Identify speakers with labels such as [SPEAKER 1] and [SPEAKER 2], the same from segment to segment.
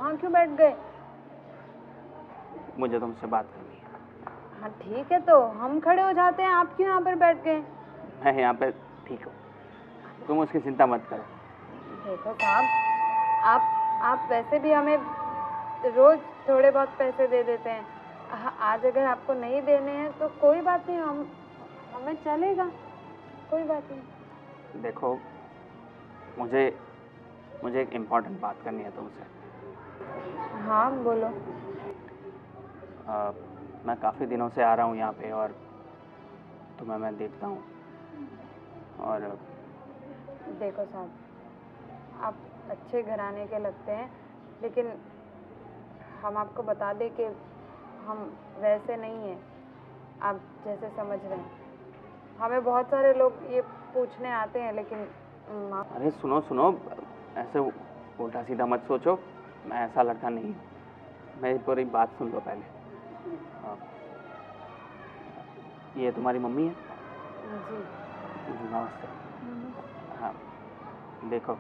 [SPEAKER 1] यहाँ क्यों बैठ गए?
[SPEAKER 2] मुझे तुमसे बात करनी है।
[SPEAKER 1] हाँ ठीक है, तो हम खड़े हो जाते हैं, आप क्यों यहाँ पर बैठ गए?
[SPEAKER 2] मैं यहाँ पे ठीक हूँ, तुम उसकी चिंता मत करो।
[SPEAKER 1] देखो साहब, आप वैसे भी हमें रोज थोड़े बहुत पैसे दे देते हैं। आज अगर आपको नहीं देने हैं तो कोई बात नहीं, हमें चलेगा, कोई बात नहीं।
[SPEAKER 2] देखो, मुझे एक इम्पोर्टेंट बात करनी है तुमसे।
[SPEAKER 1] हाँ बोलो।
[SPEAKER 2] मैं काफ़ी दिनों से आ रहा हूँ यहाँ पे और तुम्हें मैं देखता हूँ और
[SPEAKER 1] देखो साहब, आप अच्छे घराने के लगते हैं, लेकिन हम आपको बता दें कि हम वैसे नहीं हैं आप जैसे समझ रहे हैं। हमें बहुत सारे लोग ये पूछने आते हैं, लेकिन
[SPEAKER 2] अरे सुनो, ऐसे उल्टा सीधा मत सोचो, मैं ऐसा लड़का नहीं हूँ। मेरी पूरी बात सुन लो पहले। ये तुम्हारी मम्मी है?
[SPEAKER 1] जी
[SPEAKER 2] नमस्ते। हाँ देखो,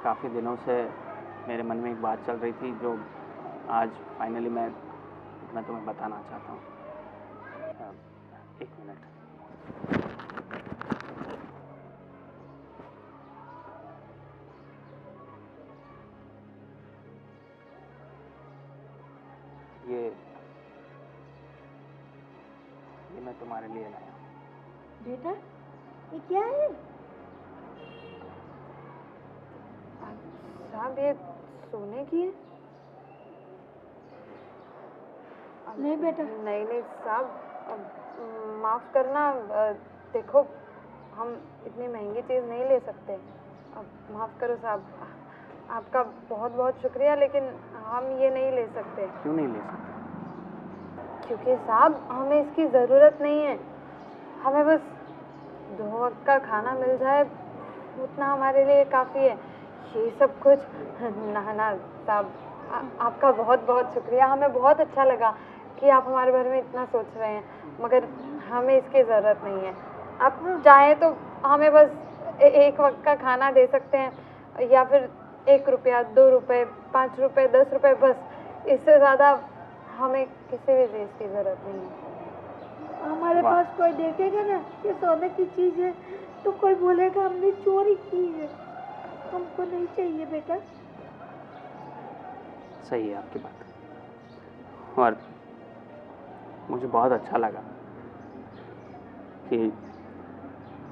[SPEAKER 2] काफ़ी दिनों से मेरे मन में एक बात चल रही थी जो आज फाइनली मैं तुम्हें बताना चाहता हूँ। एक मिनट। ये मैं तुम्हारे लिए लाया हूँ।
[SPEAKER 3] बेटा, ये क्या है?
[SPEAKER 1] साहब, ये सोने की है?
[SPEAKER 3] नहीं बेटा।
[SPEAKER 1] नहीं साहब, माफ़ करना, देखो हम इतनी महंगी चीज़ नहीं ले सकते। अब माफ़ करो साहब, आपका बहुत बहुत शुक्रिया, लेकिन हम ये नहीं ले सकते।
[SPEAKER 2] क्यों नहीं ले सकते?
[SPEAKER 1] क्योंकि साहब हमें इसकी ज़रूरत नहीं है। हमें बस 2 वक्त का खाना मिल जाए, उतना हमारे लिए काफ़ी है। ये सब कुछ ना साहब, आपका बहुत बहुत शुक्रिया। हमें बहुत अच्छा लगा कि आप हमारे बारे में इतना सोच रहे हैं, मगर हमें इसकी ज़रूरत नहीं है। आप चाहें तो हमें बस एक वक्त का खाना दे सकते हैं, या फिर 1 रुपया, 2 रुपये, 5 रुपये, 10 रुपये, बस। इससे ज़्यादा हमें किसी भी चीज़ की ज़रूरत नहीं है।
[SPEAKER 3] हमारे पास कोई देखेगा ना ये सोने की चीज़ है तो कोई बोलेगा हमने चोरी की है। हमको नहीं चाहिए बेटा।
[SPEAKER 2] सही है आपकी बात, और मुझे बहुत अच्छा लगा कि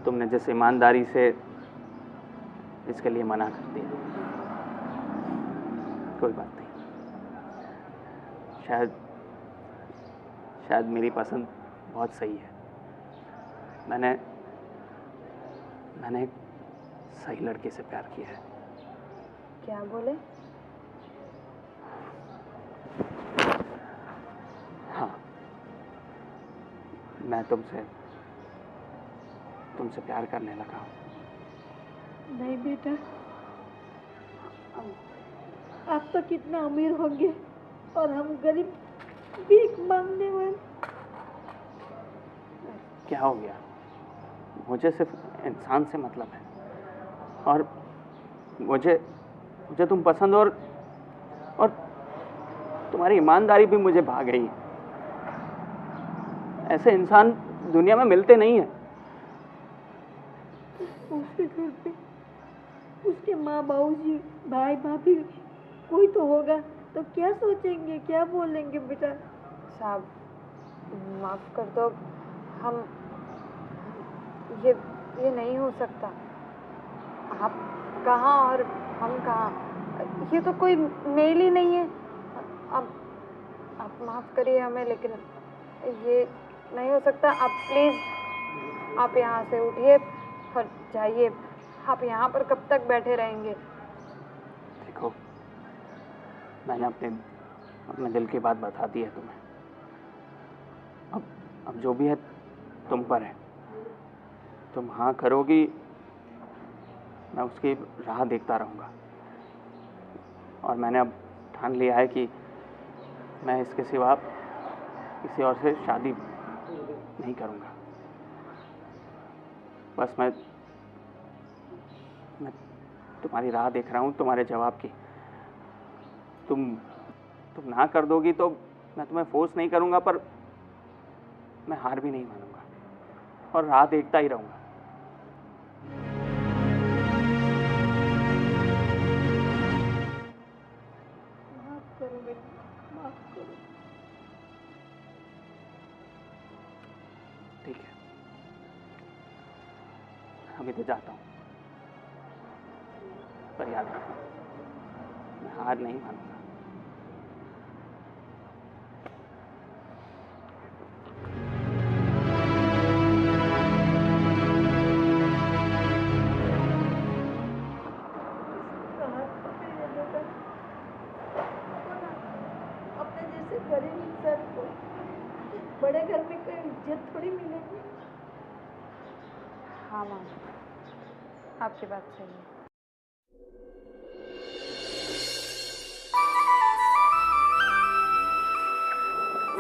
[SPEAKER 2] तुमने जिस ईमानदारी से इसके लिए मना कर दिया। कोई बात नहीं, शायद मेरी पसंद बहुत सही है। मैंने एक सही लड़के से प्यार किया है।
[SPEAKER 1] क्या बोले?
[SPEAKER 2] हाँ, मैं तुमसे प्यार करने लगा हूँ।
[SPEAKER 3] नहीं बेटा, आप तो कितना अमीर होंगे और हम गरीब भीख मांगने वाले।
[SPEAKER 2] क्या हो गया? मुझे सिर्फ इंसान से मतलब है, और मुझे तुम पसंद, और तुम्हारी ईमानदारी भी मुझे भा गई। ऐसे इंसान दुनिया में मिलते नहीं हैं।
[SPEAKER 3] उसके घर पे उसके माँ बाबूजी, भाई भाभी कोई तो होगा, तो क्या सोचेंगे, क्या बोलेंगे बेटा?
[SPEAKER 1] साहब माफ़ कर दो, हम ये नहीं हो सकता। आप कहाँ और हम कहाँ, ये तो कोई मेल ही नहीं है। आप माफ़ करिए हमें, लेकिन ये नहीं हो सकता। आप प्लीज़, आप यहाँ से उठिए और जाइए। आप यहाँ पर कब तक बैठे रहेंगे?
[SPEAKER 2] देखो, मैंने अपने दिल की बात बता दी है तुम्हें। अब जो भी है तुम पर है। तुम हाँ करोगी, मैं उसकी राह देखता रहूँगा। और मैंने अब ठान लिया है कि मैं इसके सिवा किसी और से शादी नहीं करूँगा। बस मैं तुम्हारी राह देख रहा हूँ, तुम्हारे जवाब की। तुम ना कर दोगी तो मैं तुम्हें फोर्स नहीं करूँगा, पर मैं हार भी नहीं मानूंगा और राह देखता ही रहूँगा।
[SPEAKER 3] माफ करो बेटा, माफ करो।
[SPEAKER 2] ठीक है, अभी तो जाता हूँ, पर याद रखना मैं हार नहीं मानूंगा।
[SPEAKER 3] अपने जैसे गरीब इंसान को बड़े घर में कोई इज्जत थोड़ी मिलेगी।
[SPEAKER 1] हाँ माँ, आपकी बात सही है।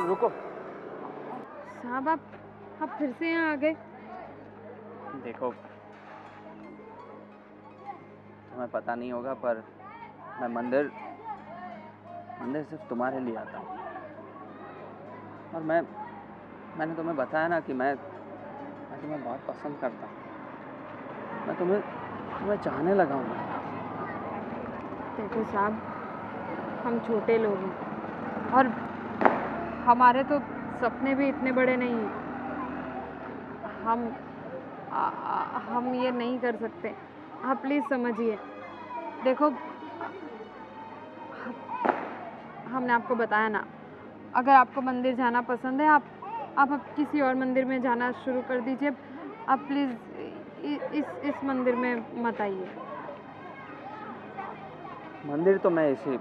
[SPEAKER 2] रुको।
[SPEAKER 1] साहब आप फिर से यहाँ आ गए?
[SPEAKER 2] देखो, तुम्हें पता नहीं होगा पर मैं मंदिर सिर्फ तुम्हारे लिए आता हूँ। और मैंने तुम्हें बताया ना कि मैं तुम्हें बहुत पसंद करता हूँ। मैं तुम्हें चाहने लगा हूँ।
[SPEAKER 1] देखो साहब, हम छोटे लोग हैं और हमारे तो सपने भी इतने बड़े नहीं हैं। हम ये नहीं कर सकते। आप प्लीज़ समझिए। देखो, हमने आपको बताया ना, अगर आपको मंदिर जाना पसंद है, आप किसी और मंदिर में जाना शुरू कर दीजिए। आप प्लीज़ इस मंदिर में मत आइए।
[SPEAKER 2] मंदिर तो मैं इसी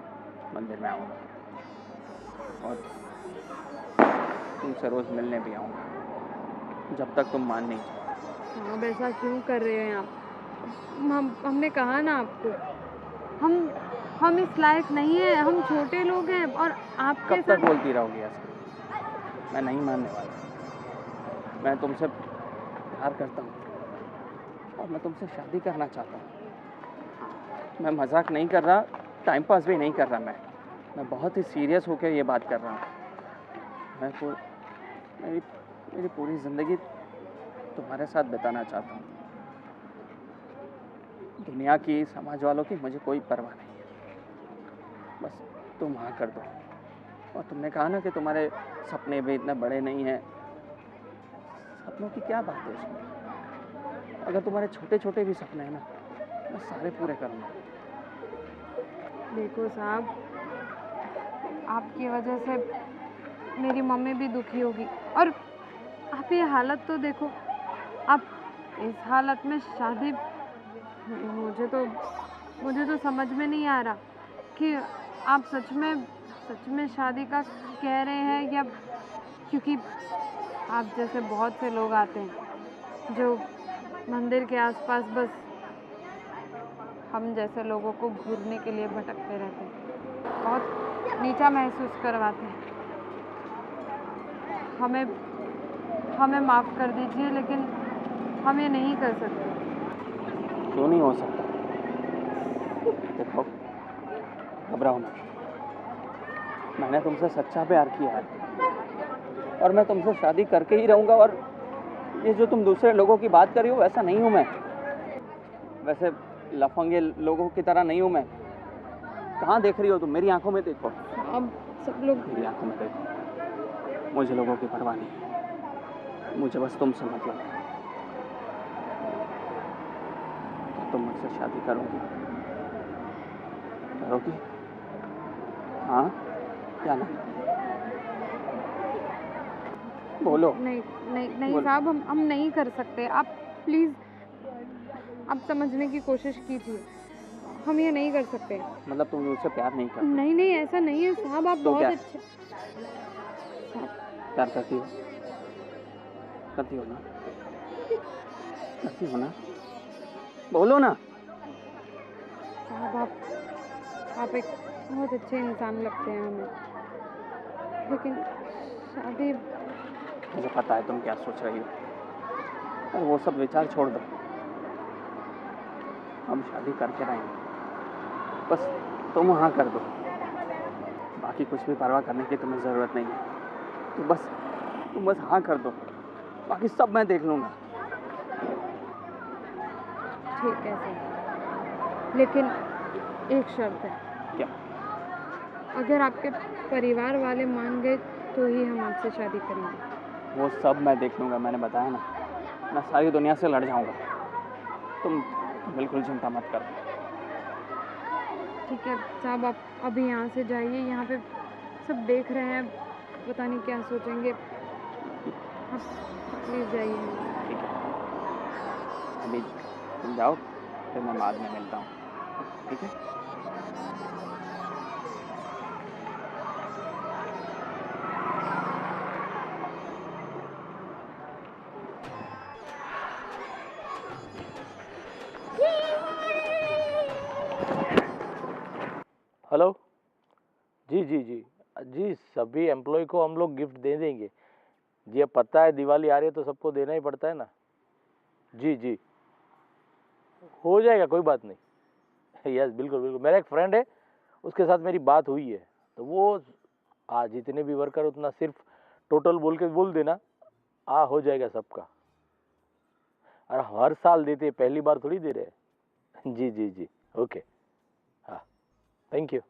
[SPEAKER 2] मंदिर में आऊँगा और तुमसे रोज़ मिलने भी आऊँगा, जब तक तुम मान नहीं जाओ।
[SPEAKER 1] अब ऐसा क्यों कर रहे हैं आप? हमने कहा ना आपको, हम इस लायक नहीं है। हम छोटे लोग हैं और आपके
[SPEAKER 2] कब तक बोलती रहोगी ऐसा? मैं नहीं मानने वाला। मैं तुमसे प्यार करता हूँ और मैं तुमसे शादी करना चाहता हूँ। मैं मजाक नहीं कर रहा, टाइम पास भी नहीं कर रहा। मैं बहुत ही सीरियस होकर ये बात कर रहा हूँ। मेरी पूरी ज़िंदगी तुम्हारे साथ बिताना चाहता हूँ। दुनिया की, समाज वालों की मुझे कोई परवाह नहीं है। बस तुम हाँ कर दो। और तुमने कहा ना कि तुम्हारे सपने भी इतने बड़े नहीं हैं। सपनों की क्या बात है इसमें? अगर तुम्हारे छोटे छोटे भी सपने हैं ना, मैं सारे पूरे करूँगा।
[SPEAKER 1] देखो साहब, आपकी वजह से मेरी मम्मी भी दुखी होगी और आप ये हालत तो देखो। आप इस हालत में शादी, मुझे तो समझ में नहीं आ रहा कि आप सच में शादी का कह रहे हैं या, क्योंकि आप जैसे बहुत से लोग आते हैं जो मंदिर के आसपास बस हम जैसे लोगों को घूरने के लिए भटकते रहते हैं, बहुत नीचा महसूस करवाते हैं। हमें माफ़ कर दीजिए, लेकिन हम ये नहीं कर सकते।
[SPEAKER 2] क्यों नहीं हो सकता? देखो, घबराओ ना। मैंने तुमसे सच्चा प्यार किया है और मैं तुमसे शादी करके ही रहूँगा। और ये जो तुम दूसरे लोगों की बात कर रही हो, वैसा नहीं हूँ मैं। वैसे लफंगे लोगों की तरह नहीं हूँ मैं। कहाँ देख रही हो तुम? मेरी आंखों में देखो।
[SPEAKER 1] अब सब लोग
[SPEAKER 2] मेरी आंखों में देखो। मुझे लोगों की परवाह नहीं है। मुझे बस तुमसे मतलब है। तुम मुझसे शादी करोगी? हाँ क्या ना? बोलो।
[SPEAKER 1] नहीं साहब, हम नहीं कर सकते। आप प्लीज़, आप समझने की कोशिश कीजिए। हम ये नहीं कर सकते।
[SPEAKER 2] मतलब तुम मुझसे प्यार नहीं करती?
[SPEAKER 1] नहीं, ऐसा नहीं है साहब। आप
[SPEAKER 2] तो
[SPEAKER 1] बहुत
[SPEAKER 2] क्या?
[SPEAKER 1] अच्छे
[SPEAKER 2] प्यार करती हो? करती हो ना? करती हो ना? बोलो ना।
[SPEAKER 1] साहब, आप एक बहुत अच्छे इंसान लगते हैं हमें, लेकिन शादी।
[SPEAKER 2] मुझे पता है तुम क्या सोच रही हो, और वो सब विचार छोड़ दो। हम शादी करके रहेंगे, बस तुम हाँ कर दो। बाकी कुछ भी परवाह करने की तुम्हें ज़रूरत नहीं है। तुम बस हाँ कर दो, बाकी सब मैं देख लूँगा।
[SPEAKER 1] ठीक है सर, लेकिन एक शर्त है।
[SPEAKER 2] क्या?
[SPEAKER 1] अगर आपके परिवार वाले मान गए तो ही हम आपसे शादी करेंगे।
[SPEAKER 2] वो सब मैं देख लूँगा, मैंने बताया ना, मैं सारी दुनिया से लड़ जाऊँगा। तुम बिल्कुल चिंता मत करो।
[SPEAKER 1] ठीक है साहब, आप अभी यहाँ से जाइए, यहाँ पे सब देख रहे हैं, पता नहीं क्या सोचेंगे। आप प्लीज़ जाइए।
[SPEAKER 2] ठीक है, अभी तुम जाओ, फिर मैं बाद में मिलता हूँ, ठीक है?
[SPEAKER 4] हेलो जी जी जी जी, सभी एम्प्लॉय को हम लोग गिफ्ट दे देंगे जी। अब पता है दिवाली आ रही है तो सबको देना ही पड़ता है ना। जी जी, हो जाएगा, कोई बात नहीं। यस बिल्कुल बिल्कुल, मेरा एक फ्रेंड है, उसके साथ मेरी बात हुई है, तो वो आज जितने भी वर्कर उतना सिर्फ टोटल बोल के बोल देना, हो जाएगा सबका। और हर साल देते, पहली बार थोड़ी दे रहे हैं। जी जी जी, ओके, हाँ, थैंक यू।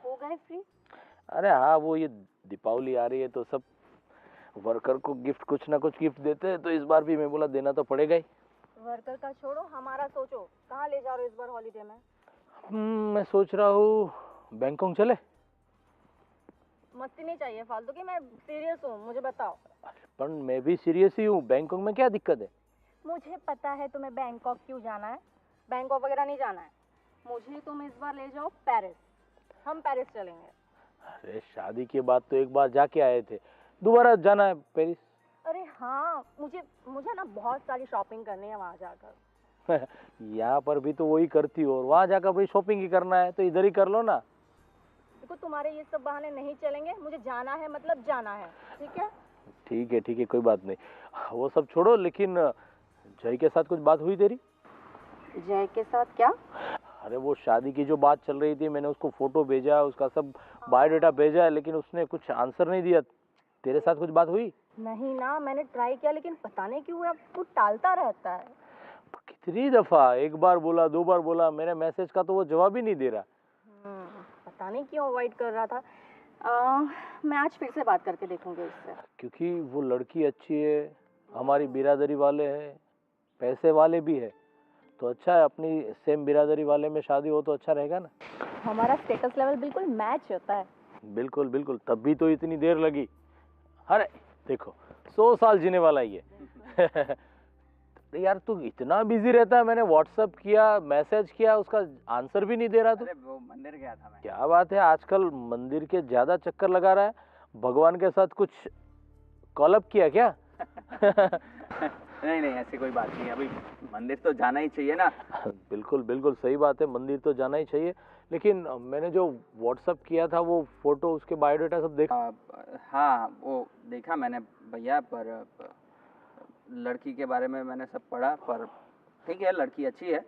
[SPEAKER 3] हो गए फ्री?
[SPEAKER 4] अरे हाँ, वो ये दीपावली आ रही है तो सब वर्कर को गिफ्ट, कुछ ना कुछ गिफ्ट देते हैं, तो इस बार भी मैं बोला देना तो पड़ेगा ही।
[SPEAKER 3] वर्कर का छोड़ो, हमारा सोचो, कहाँ ले जा रहे हो इस बार हॉलीडे में?
[SPEAKER 4] मैं सोच रहा हूँ बैंकॉक चले।
[SPEAKER 3] मस्ती नहीं चाहिए फालतू की, मैं सीरियस हूँ, मुझे बताओ।
[SPEAKER 4] पर मैं भी सीरियस ही हूँ, बैंकॉक में क्या दिक्कत है?
[SPEAKER 3] मुझे पता है तुम्हें बैंकॉक क्यों जाना है, बैंकॉक वगैरह नहीं जाना है। मुझे तुम इस बार ले जाओ पेरिस, हम पेरिस चलेंगे।
[SPEAKER 4] अरे शादी के बाद तो एक बार जाके आए थे, दोबारा जाना है पेरिस?
[SPEAKER 3] अरे हाँ, मुझे ना बहुत सारी शॉपिंग करनी है वहाँ जाकर।
[SPEAKER 4] यहाँ पर भी तो वही करती हो, और वहाँ जाकर भी शॉपिंग ही करना है, तो इधर ही कर लो ना।
[SPEAKER 3] देखो तुम्हारे ये सब बहाने नहीं चलेंगे, मुझे जाना है मतलब जाना है, ठीक है?
[SPEAKER 4] ठीक है, कोई बात नहीं, वो सब छोड़ो। लेकिन जय के साथ कुछ बात हुई तेरी?
[SPEAKER 3] जय के साथ क्या?
[SPEAKER 4] अरे वो शादी की जो बात चल रही थी, मैंने उसको फोटो भेजा, उसका सब बायोडाटा भेजा है, लेकिन उसने कुछ आंसर नहीं दिया। तेरे साथ कुछ बात हुई?
[SPEAKER 3] नहीं ना, मैंने ट्राई किया लेकिन पता नहीं क्यों वो टालता रहता है।
[SPEAKER 4] कितनी दफा, एक बार बोला, दो बार बोला, मेरे मैसेज का तो वो जवाब ही नहीं दे रहा।
[SPEAKER 3] पता नहीं क्यों अवॉइड कर रहा था। मैं आज फिर से बात करके देखूंगी उससे।
[SPEAKER 4] क्योंकि वो लड़की अच्छी है, हमारी बिरादरी वाले हैं, पैसे वाले भी है, तो अच्छा है, अपनी सेम बिरादरी वाले में शादी हो तो अच्छा रहेगा ना।
[SPEAKER 3] हमारा स्टेटस लेवल बिल्कुल मैच होता है।
[SPEAKER 4] बिल्कुल बिल्कुल, तब भी तो इतनी देर लगी। अरे देखो, 100 साल जीने वाला ही है। यार तू इतना बिजी रहता है, मैंने व्हाट्सएप किया, मैसेज किया, उसका आंसर भी नहीं दे रहा तू।
[SPEAKER 2] अरे वो मंदिर गया था मैं।
[SPEAKER 4] क्या बात है, आजकल मंदिर के ज्यादा चक्कर लगा रहा है, भगवान के साथ कुछ कॉलअप किया क्या?
[SPEAKER 2] नहीं ऐसी कोई बात नहीं, अभी मंदिर तो जाना ही चाहिए ना।
[SPEAKER 4] बिल्कुल बिल्कुल सही बात है, मंदिर तो जाना ही चाहिए, लेकिन मैंने जो व्हाट्सएप किया था वो फोटो, उसके बायोडाटा सब देखा।
[SPEAKER 2] हाँ वो देखा मैंने भैया, पर लड़की के बारे में मैंने सब पढ़ा, पर ठीक है लड़की अच्छी है,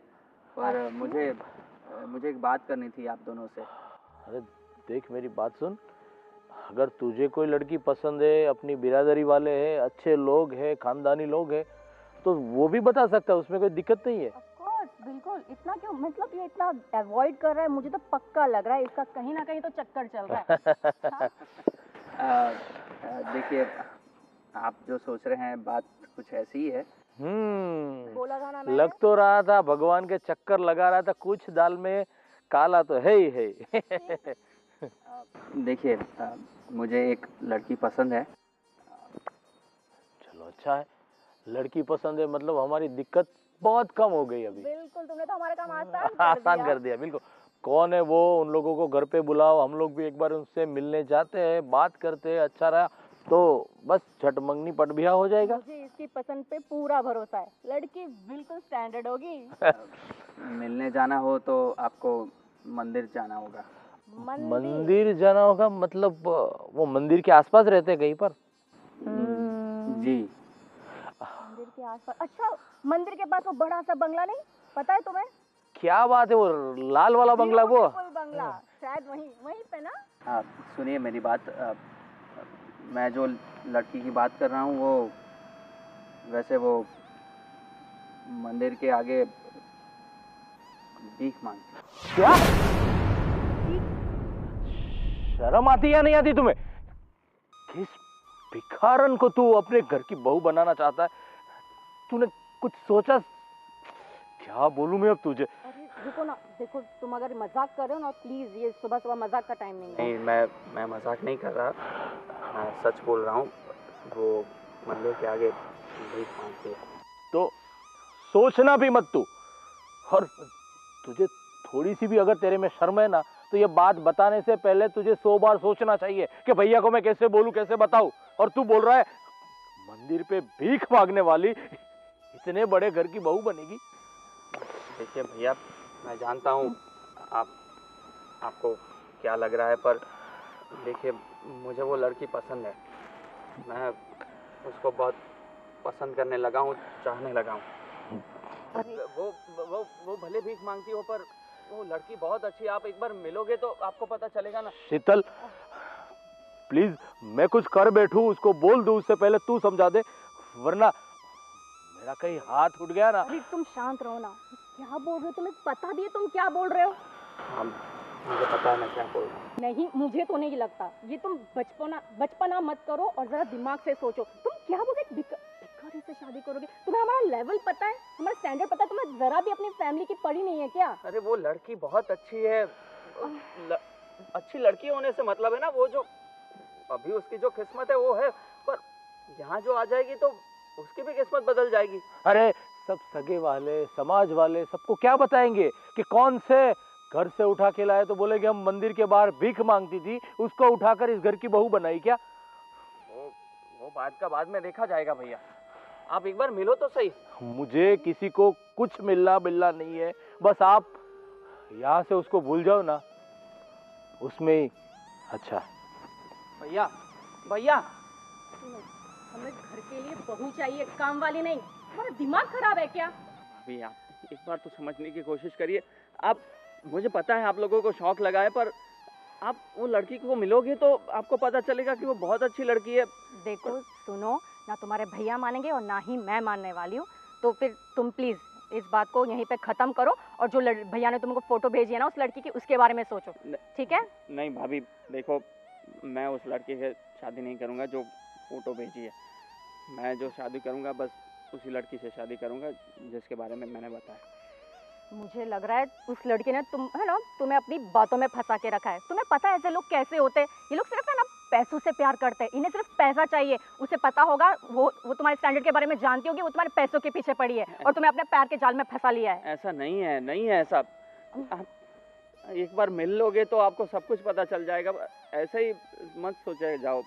[SPEAKER 2] पर मुझे एक बात करनी थी आप दोनों से।
[SPEAKER 4] अरे देख मेरी बात सुन, अगर तुझे कोई लड़की पसंद है, अपनी बिरादरी वाले हैं, अच्छे लोग हैं, खानदानी लोग हैं, तो वो भी बता सकता है, उसमें कोई दिक्कत नहीं है।
[SPEAKER 3] ऑफ कोर्स, बिल्कुल। इतना क्यों, मतलब ये इतना अवॉइड कर रहा है, मुझे तो पक्का लग रहा है इसका कहीं ना कहीं तो चक्कर चल रहा है।
[SPEAKER 2] देखिए, आप जो सोच रहे हैं बात कुछ ऐसी ही है।
[SPEAKER 3] बोला था ना मैंने।
[SPEAKER 4] लग तो रहा था भगवान के चक्कर लगा रहा था, कुछ दाल में काला तो है ही है।
[SPEAKER 2] देखिए, मुझे एक लड़की पसंद है।
[SPEAKER 4] चलो अच्छा है, लड़की पसंद है, मतलब हमारी दिक्कत बहुत कम हो गई अभी।
[SPEAKER 3] बिल्कुल, तुमने तो हमारा काम
[SPEAKER 4] आसान कर दिया। बिल्कुल, कौन है वो, उन लोगों को घर पे बुलाओ, हम लोग भी एक बार उनसे मिलने जाते हैं, बात करते हैं, अच्छा रहा तो बस झट मंगनी पट बिहा हो जाएगा।
[SPEAKER 3] मुझे इसकी पसंद पे पूरा भरोसा है, लड़की बिल्कुल स्टैंडर्ड होगी।
[SPEAKER 2] मिलने जाना हो तो आपको मंदिर जाना होगा।
[SPEAKER 4] मंदिर जाना होगा, मतलब वो मंदिर के आसपास रहते हैं कहीं पर?
[SPEAKER 2] जी,
[SPEAKER 3] मंदिर के आसपास? अच्छा, मंदिर के पास वो बड़ा सा बंगला नहीं, पता है तुम्हें?
[SPEAKER 4] क्या बात है, वो लाल वाला बंगला वो?
[SPEAKER 3] कोई बंगला शायद वहीं वहीं पे ना।
[SPEAKER 2] हाँ सुनिए मेरी बात, मैं जो लड़की की बात कर रहा हूँ वो वैसे वो मंदिर के आगे भीख मांगती।
[SPEAKER 4] क्या? शर्म आती या नहीं आती तुम्हें? किस भिखारन को तू अपने घर की बहू बनाना चाहता है? तूने कुछ सोचा? क्या बोलूं मैं अब तुझे?
[SPEAKER 3] अरे रुको ना, देखो तुम अगर मजाक कर रहे हो ना प्लीज, ये सुबह सुबह मजाक का टाइम नहीं है।
[SPEAKER 2] नहीं मैं मजाक नहीं कर रहा, मैं सच बोल रहा हूँ। वो मंदिर के आगे भीख मांगती है।
[SPEAKER 4] तो सोचना भी मत तू, और तुझे थोड़ी सी भी अगर तेरे में शर्म है ना तो ये बात बताने से पहले तुझे 100 बार सोचना चाहिए कि भैया को मैं कैसे बोलूं, कैसे बताऊं। और तू बोल रहा है मंदिर पे भीख मांगने वाली इतने बड़े घर की बहू बनेगी?
[SPEAKER 2] देखिए भैया, मैं जानता हूँ आपको क्या लग रहा है, पर देखिए मुझे वो लड़की पसंद है। मैं उसको बहुत पसंद करने लगा हूँ, चाहने लगा हूँ। वो भले भीख मांगती हो पर वो लड़की बहुत अच्छी है। आप एक बार मिलोगे तो आपको पता चलेगा ना।
[SPEAKER 4] शीतल प्लीज, मैं कुछ कर बैठूं उसको बोल दूं उससे पहले तू समझा दे, वरना मेरा कहीं हाथ उठ गया ना।
[SPEAKER 3] अरे तुम शांत रहो ना, क्या बोल रहे हो? तुम्हें पता भी है तुम क्या बोल रहे हो?
[SPEAKER 2] हाँ मुझे पता है मैं क्या बोल रहा हूँ।
[SPEAKER 3] नहीं, मुझे तो नहीं लगता। ये तुम बचपना मत करो और जरा दिमाग से सोचो। तुम क्या बोल रहे भिखारी से शादी करोगे? तुम्हें हमारा लेवल पता है, हमारा स्टैंडर्ड पता है? तुम्हें जरा भी अपनी फैमिली की पड़ी नहीं है क्या?
[SPEAKER 2] अरे वो लड़की बहुत अच्छी है। अच्छी लड़की होने से मतलब है ना, वो जो अभी उसकी जो किस्मत है वो है, पर यहाँ जो आ जाएगी तो उसकी भी किस्मत बदल जाएगी।
[SPEAKER 4] अरे सब सगे वाले, समाज वाले सबको क्या बताएंगे कि कौन से घर से उठा के लाए? तो बोलेंगे हम मंदिर के बाहर भीख मांगती थी, उसको उठाकर इस घर की बहू बनाई क्या?
[SPEAKER 2] वो बात का बाद में देखा जाएगा भैया, आप एक बार मिलो तो सही।
[SPEAKER 4] मुझे किसी को कुछ मिलना बिलना नहीं है, बस आप यहाँ से उसको भूल जाओ ना, उसमें ही अच्छा।
[SPEAKER 2] भैया भैया
[SPEAKER 3] सुनो, हमें घर के लिए बहू चाहिए, काम वाली नहीं। तुम्हारा दिमाग खराब है क्या?
[SPEAKER 2] अभी आप एक बार तो समझने की कोशिश करिए। आप, मुझे पता है आप लोगों को शौक लगा है, पर आप वो लड़की को मिलोगे तो आपको पता चलेगा कि वो बहुत अच्छी लड़की है।
[SPEAKER 3] देखो सुनो, ना तुम्हारे भैया मानेंगे और ना ही मैं मानने वाली हूँ। तो फिर तुम प्लीज इस बात को यहीं पे खत्म करो, और जो भैया ने तुमको फोटो भेजी है ना उस लड़की की, उसके बारे में सोचो, ठीक है?
[SPEAKER 2] नहीं भाभी देखो, मैं उस लड़के से शादी नहीं करूँगा जो फोटो भेजी है। मैं जो शादी करूँगा बस उसी लड़की से शादी करूँगा जिसके बारे में मैंने बताया।
[SPEAKER 3] मुझे लग रहा है उस लड़के ने तुम्हें अपनी बातों में फंसा के रखा है। तुम्हें पता है ऐसे लोग कैसे होते हैं? ये लोग सिर्फ है ना पैसों से प्यार करते हैं, इन्हें सिर्फ पैसा चाहिए। उसे पता होगा, वो तुम्हारे स्टैंडर्ड के बारे में जानती होगी, वो तुम्हारे पैसों के पीछे पड़ी है और तुम्हें अपने पैर के जाल में फंसा लिया है।
[SPEAKER 2] ऐसा नहीं है, नहीं है ऐसा। आप एक बार मिल लोगे तो आपको सब कुछ पता चल जाएगा। ऐसे ही मत सोचे जाओ।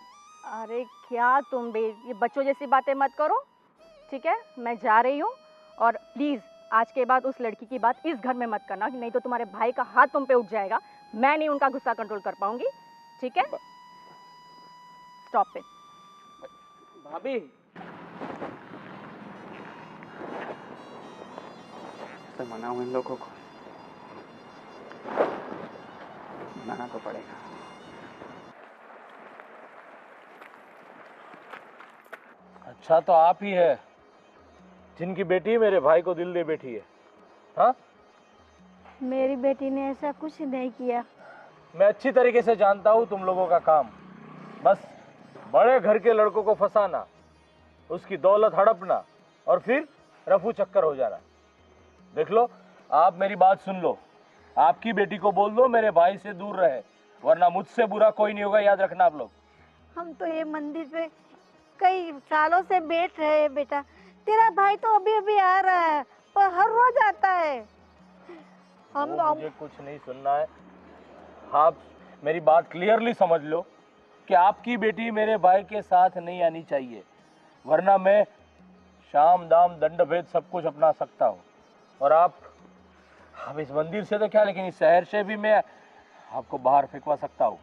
[SPEAKER 3] अरे क्या तुम भी ये बच्चों जैसी बातें मत करो, ठीक है? मैं जा रही हूँ, और प्लीज आज के बाद उस लड़की की बात इस घर में मत करना, नहीं तो तुम्हारे भाई का हाथ तुम पे उठ जाएगा। मैं नहीं उनका गुस्सा कंट्रोल कर पाऊंगी, ठीक है? Stop it.
[SPEAKER 2] भाभी से मनाऊं इन लोगों को, मनाना तो पड़ेगा।
[SPEAKER 4] अच्छा तो आप ही है जिनकी बेटी मेरे भाई को दिल दे बैठी है? हाँ,
[SPEAKER 3] मेरी बेटी ने ऐसा कुछ नहीं किया।
[SPEAKER 4] मैं अच्छी तरीके से जानता हूँ तुम लोगों का काम, बस बड़े घर के लड़कों को फंसाना, उसकी दौलत हड़पना और फिर रफू चक्कर हो जाना। देख लो, आप मेरी बात सुन लो, आपकी बेटी को बोल दो मेरे भाई से दूर रहे, वरना मुझसे बुरा कोई नहीं होगा, याद रखना आप लोग।
[SPEAKER 5] हम तो ये मंदिर पे कई सालों से बैठ रहे हैं बेटा। तेरा भाई तो अभी अभी आ रहा है, पर हर रोज आता है।
[SPEAKER 4] मुझे कुछ नहीं सुनना है। आप मेरी बात क्लियरली समझ लो कि आपकी बेटी मेरे भाई के साथ नहीं आनी चाहिए, वरना मैं शाम दाम दंड भेद सब कुछ अपना सकता हूँ। और आप इस मंदिर से तो क्या, लेकिन इस शहर से भी मैं आपको बाहर फेंकवा सकता हूँ,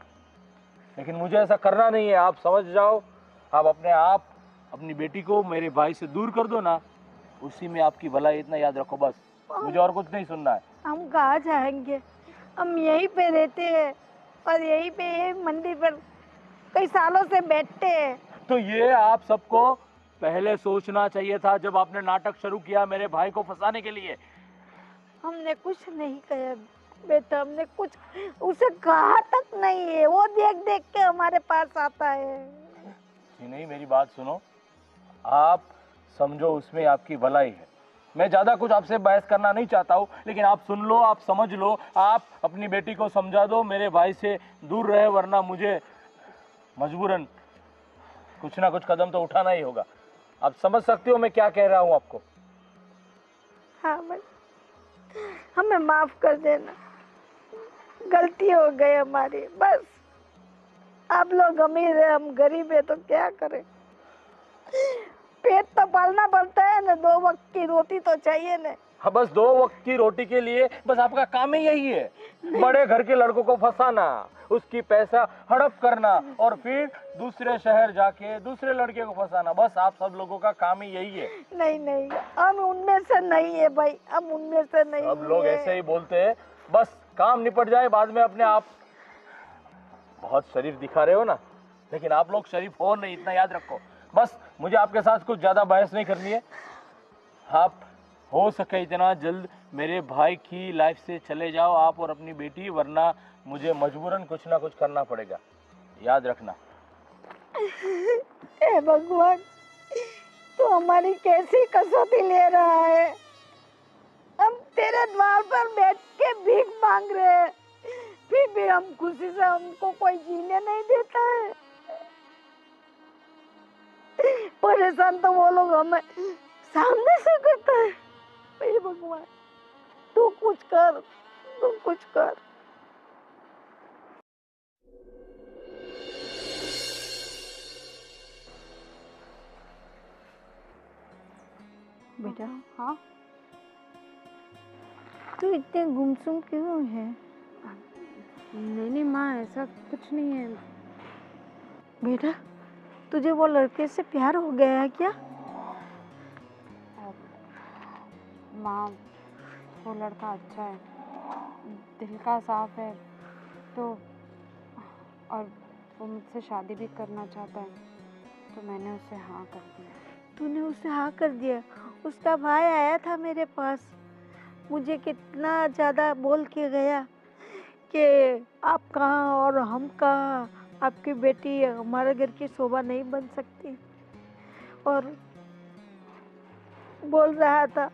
[SPEAKER 4] लेकिन मुझे ऐसा करना नहीं है। आप समझ जाओ, आप अपनी बेटी को मेरे भाई से दूर कर दो ना, उसी में आपकी भलाई। इतना याद रखो बस, मुझे और कुछ नहीं सुनना है।
[SPEAKER 5] हम कहाँ जाएंगे? हम यहीं पे रहते हैं और यहीं पे ये मंदिर पर कई सालों से बैठते हैं।
[SPEAKER 4] तो ये आप सबको पहले सोचना चाहिए था जब आपने नाटक शुरू किया मेरे भाई को फंसाने के लिए।
[SPEAKER 5] हमने कुछ नहीं कहा बेटा, हमने कुछ उसे कहा तक नहीं है। वो देख देख के हमारे पास आता है।
[SPEAKER 4] जी नहीं, मेरी बात सुनो, आप समझो उसमें आपकी भलाई है। मैं ज्यादा कुछ आपसे बहस करना नहीं चाहता हूँ, लेकिन आप सुन लो, आप समझ लो, आप अपनी बेटी को समझा दो मेरे भाई से दूर रहे, वरना मुझे मजबूरन कुछ ना कुछ कदम तो उठाना ही होगा। आप समझ सकते हो मैं क्या कह रहा हूँ आपको?
[SPEAKER 5] हाँ भाई, हमें माफ कर देना, गलती हो गई हमारी। बस आप लोग अमीर है, हम गरीब है, तो क्या करें? पेट तो पालना पड़ता है ना, 2 वक्त की रोटी तो चाहिए ना।
[SPEAKER 4] हाँ, बस 2 वक्त की रोटी के लिए बस आपका काम ही यही है, बड़े घर के लड़कों को फंसाना, उसकी पैसा हड़प करना और फिर दूसरे शहर जाके दूसरे लड़के को फंसाना। बस आप सब लोगों का काम ही यही है।
[SPEAKER 5] नहीं नहीं, हम उनमें से नहीं है भाई, हम उनमें से नहीं।
[SPEAKER 4] सब लोग ऐसे ही बोलते हैं, बस काम निपट जाए बाद में अपने आप। बहुत शरीफ दिखा रहे हो ना, लेकिन आप लोग शरीफ हो नहीं, इतना याद रखो। बस मुझे आपके साथ कुछ ज्यादा बहस नहीं करनी है। आप हो सके इतना जल्द मेरे भाई की लाइफ से चले जाओ, आप और अपनी बेटी, वरना मुझे मजबूरन कुछ ना कुछ करना पड़ेगा, याद रखना।
[SPEAKER 5] हे भगवान, तो हमारी कैसी कसौटी ले रहा है? हम तेरे द्वार पर बैठ के भीख मांग रहे हैं, फिर भी हम खुशी से हमको कोई जीने नहीं देता है। परेशान तो वो लोग हमें सामने से करता है। हे भगवान, तू कुछ कर, तू कुछ कर। बेटा,
[SPEAKER 1] हाँ,
[SPEAKER 5] तू इतने गुमसुम क्यों है?
[SPEAKER 1] नहीं नहीं माँ, ऐसा कुछ नहीं है।
[SPEAKER 5] बेटा, तुझे वो लड़के से प्यार हो गया है क्या?
[SPEAKER 1] माँ, वो लड़का अच्छा है, दिल का साफ है, तो और वो मुझसे शादी भी करना चाहता है, तो मैंने उसे हाँ कर दिया।
[SPEAKER 5] तूने उसे हाँ कर दिया? उसका भाई आया था मेरे पास, मुझे कितना ज़्यादा बोल के गया कि आप कहाँ और हम कहाँ, आपकी बेटी हमारे घर की शोभा नहीं बन सकती, और बोल रहा था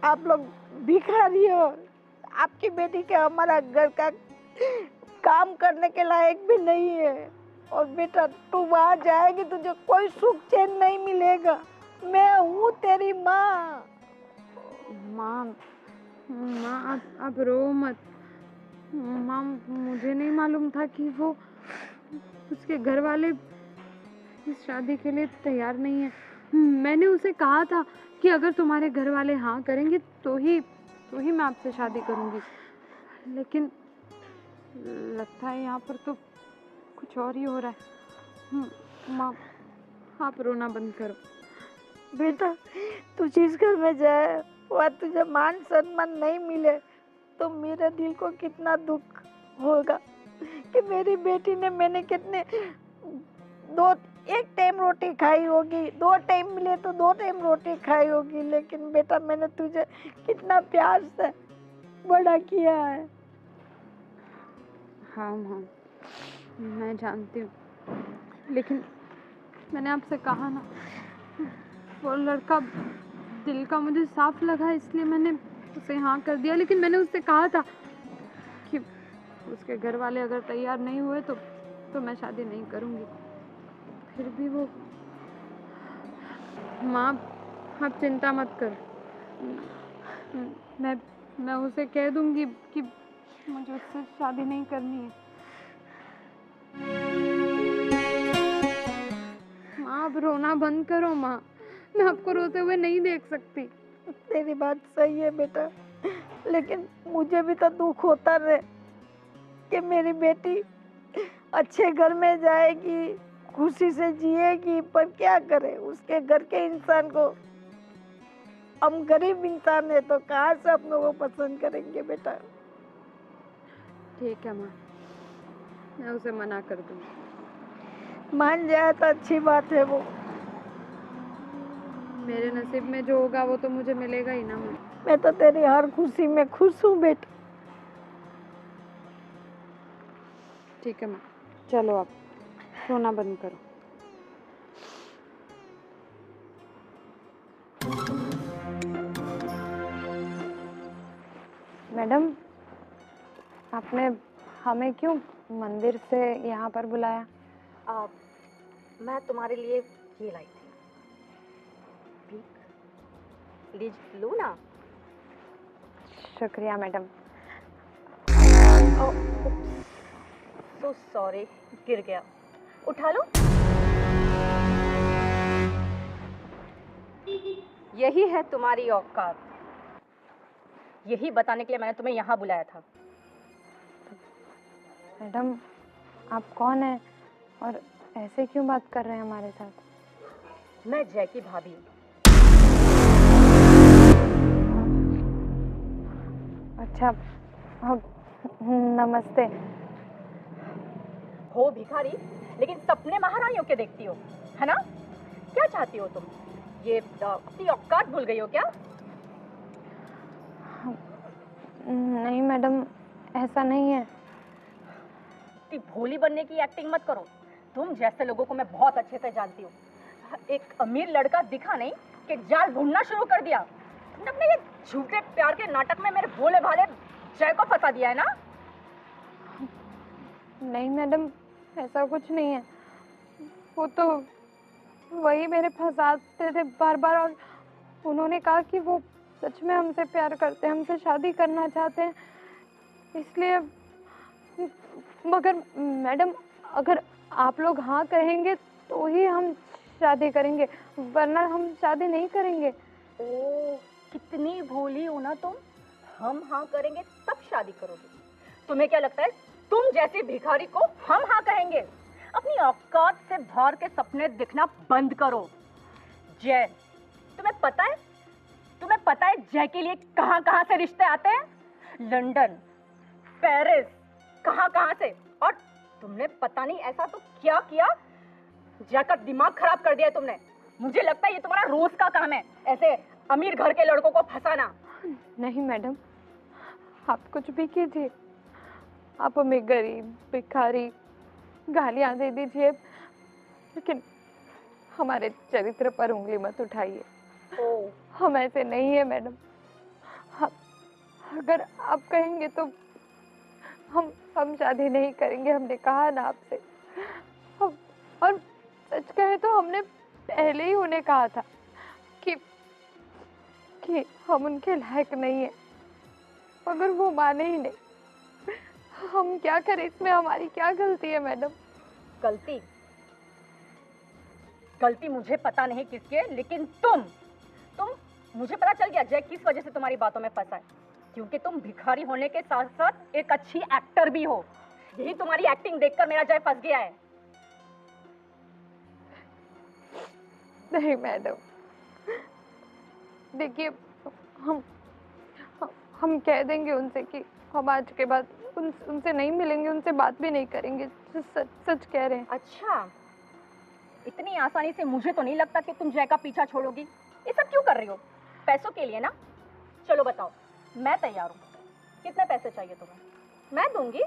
[SPEAKER 5] आप लोग भिखारी हो, आपकी बेटी के हमारा घर का काम करने के लायक भी नहीं है, और बेटा तू वहाँ जाएगी तुझे कोई सुख चैन नहीं मिलेगा। मैं हूँ तेरी माँ।
[SPEAKER 1] माँ, माँ आप रो मत। माँ, मुझे नहीं मालूम था कि वो उसके घर वाले इस शादी के लिए तैयार नहीं है। मैंने उसे कहा था कि अगर तुम्हारे घर वाले हाँ करेंगे तो ही मैं आपसे शादी करूँगी, लेकिन लगता है यहाँ पर तो कुछ और ही हो रहा है। माँ, आप रोना बंद करो।
[SPEAKER 5] बेटा, तू जिस घर में जाए वह तुझे मान सम्मान नहीं मिले तो मेरे दिल को कितना दुख होगा कि मेरी बेटी ने, मैंने कितने एक टाइम रोटी खाई होगी, 2 टाइम मिले तो 2 टाइम रोटी खाई होगी, लेकिन बेटा मैंने तुझे कितना प्यार से बड़ा किया है।
[SPEAKER 1] हाँ माँ, मैं जानती हूँ, लेकिन मैंने आपसे कहा ना, वो लड़का दिल का मुझे साफ लगा, इसलिए मैंने उसे हाँ कर दिया। लेकिन मैंने उससे कहा था कि उसके घर वाले अगर तैयार नहीं हुए तो मैं शादी नहीं करूँगी। फिर भी वो, माँ आप चिंता मत कर, मैं उसे कह दूँगी कि मुझे उससे शादी नहीं करनी है। माँ, आप रोना बंद करो। माँ, मैं आपको रोते हुए नहीं देख सकती।
[SPEAKER 5] तेरी बात सही है बेटा, लेकिन मुझे भी तो दुख होता रहे कि मेरी बेटी अच्छे घर में जाएगी, खुशी से जिएगी, पर क्या करे, उसके घर के इंसान को हम गरीब इंसान है तो कहाँ से अपने को पसंद करेंगे बेटा।
[SPEAKER 1] ठीक है माँ, मैं उसे मना कर दूँगी।
[SPEAKER 5] मान जाए तो अच्छी बात है। वो
[SPEAKER 1] मेरे नसीब में जो होगा वो तो मुझे मिलेगा ही ना माँ।
[SPEAKER 5] मैं तो तेरी हर खुशी में खुश हूँ बेटा।
[SPEAKER 1] ठीक है माँ, चलो अब सोना बंद करो। मैडम, आपने हमें क्यों मंदिर से यहाँ पर बुलाया?
[SPEAKER 3] मैं तुम्हारे लिए ये लाई थी, प्लीज लो ना।
[SPEAKER 1] शुक्रिया मैडम।
[SPEAKER 3] सो सॉरी, गिर गया, उठा लो। यही है तुम्हारी औकात, यही बताने के लिए मैंने तुम्हें यहाँ बुलाया था।
[SPEAKER 1] मैडम, आप कौन हैं और ऐसे क्यों बात कर रहे हैं हमारे साथ?
[SPEAKER 3] मैं जय की भाभी हूँ।
[SPEAKER 1] अच्छा, अब नमस्ते।
[SPEAKER 3] हो भिखारी, लेकिन सपने महारानियों के देखती हो, है ना? क्या चाहती हो तुम? ये अपनी औकात भूल गई हो क्या?
[SPEAKER 1] नहीं मैडम, ऐसा नहीं है।
[SPEAKER 3] इतनी भोली बनने की एक्टिंग मत करो। तुम जैसे लोगों को मैं बहुत अच्छे से जानती हूँ। एक अमीर लड़का दिखा नहीं कि जाल ढूंढना शुरू कर दिया। तुमने अपने ये झूठे प्यार के नाटक में मेरे भोले भाले जय को फंसा दिया है ना?
[SPEAKER 1] नहीं मैडम, ऐसा कुछ नहीं है। वो तो वही मेरे फंसाते थे बार बार, और उन्होंने कहा कि वो सच में हमसे प्यार करते हैं, हमसे शादी करना चाहते हैं, इसलिए। मगर मैडम, अगर आप लोग हाँ कहेंगे तो ही हम शादी करेंगे, वरना हम शादी नहीं करेंगे।
[SPEAKER 3] ओ, कितनी भोली हो ना तुम। हम हाँ करेंगे तब शादी करोगे। तुम्हें क्या लगता है तुम जैसे भिखारी को हम हाँ कहेंगे? अपनी औकात से बाहर के सपने दिखना बंद करो। जय, तुम्हें पता है जय के लिए कहाँ कहाँ से रिश्ते आते हैं? लंदन, पेरिस, कहाँ से। और तुमने पता नहीं ऐसा तो क्या किया, जय का दिमाग खराब कर दिया है तुमने। मुझे लगता है ये तुम्हारा रोज का काम है, ऐसे अमीर घर के लड़कों को फंसाना।
[SPEAKER 1] नहीं मैडम, आप कुछ भी कीजिए, आप हमें गरीब, भिखारी गालियां दे दीजिए, लेकिन हमारे चरित्र पर उंगली मत उठाइए। हम ऐसे नहीं है मैडम। अगर आप कहेंगे तो हम शादी नहीं करेंगे, हमने कहा ना आपसे। और सच कहे तो हमने पहले ही उन्हें कहा था कि हम उनके लायक नहीं है, मगर वो माने ही नहीं। हम क्या करें, इसमें हमारी क्या गलती है मैडम?
[SPEAKER 3] गलती मुझे पता नहीं किसकी है, लेकिन तुम मुझे पता चल गया जय किस वजह से तुम्हारी बातों में फंसा है। क्योंकि तुम भिखारी होने के साथ साथ एक अच्छी एक्टर भी हो। यही तुम्हारी एक्टिंग देखकर मेरा जय फंस गया है।
[SPEAKER 1] नहीं मैडम, देखिए, हम कह देंगे उनसे कि हम आज के बाद उनसे नहीं मिलेंगे, उनसे बात भी नहीं करेंगे। सच कह रहे हैं।
[SPEAKER 3] अच्छा, इतनी आसानी से मुझे तो नहीं लगता कि तुम जय का पीछा छोड़ोगी। ये सब क्यों कर रही हो? पैसों के लिए ना? चलो बताओ, मैं तैयार हूँ। कितने पैसे चाहिए तुम्हें? मैं दूंगी,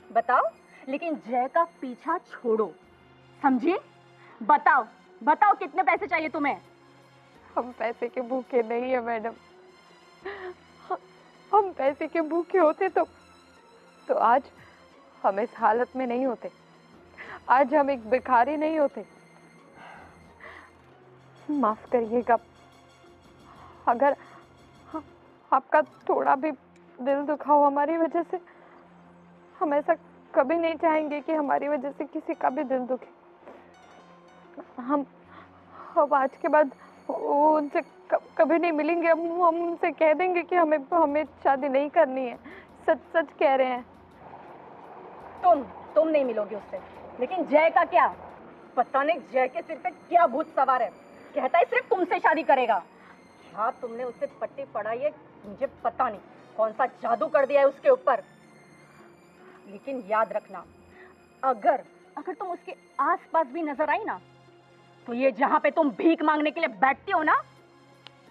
[SPEAKER 3] बताओ। लेकिन जय का पीछा छोड़ो, समझी? बताओ कितने पैसे चाहिए तुम्हें?
[SPEAKER 1] हम पैसे के भूखे नहीं है मैडम। हम पैसे के भूखे होते तो आज हम इस हालत में नहीं होते, आज हम एक भिखारी नहीं होते। माफ करिएगा, अगर आपका थोड़ा भी दिल दुखा हो हमारी वजह से। हम ऐसा कभी नहीं चाहेंगे कि हमारी वजह से किसी का भी दिल दुखे। हम आज के बाद उनसे कभी नहीं मिलेंगे। हम उनसे कह देंगे कि हमें शादी नहीं करनी है। सच कह रहे हैं।
[SPEAKER 3] तुम नहीं मिलोगे उससे, लेकिन जय का क्या? पता नहीं जय के सिर पे क्या भूत सवार है, कहता है सिर्फ तुमसे शादी करेगा। क्या तुमने उसे पट्टी पढ़ाई है मुझे पता नहीं, कौन सा जादू कर दिया है उसके ऊपर। लेकिन याद रखना, अगर अगर तुम उसके आसपास भी नजर आई ना, तो ये जहां पे तुम भीख मांगने के लिए बैठती हो ना,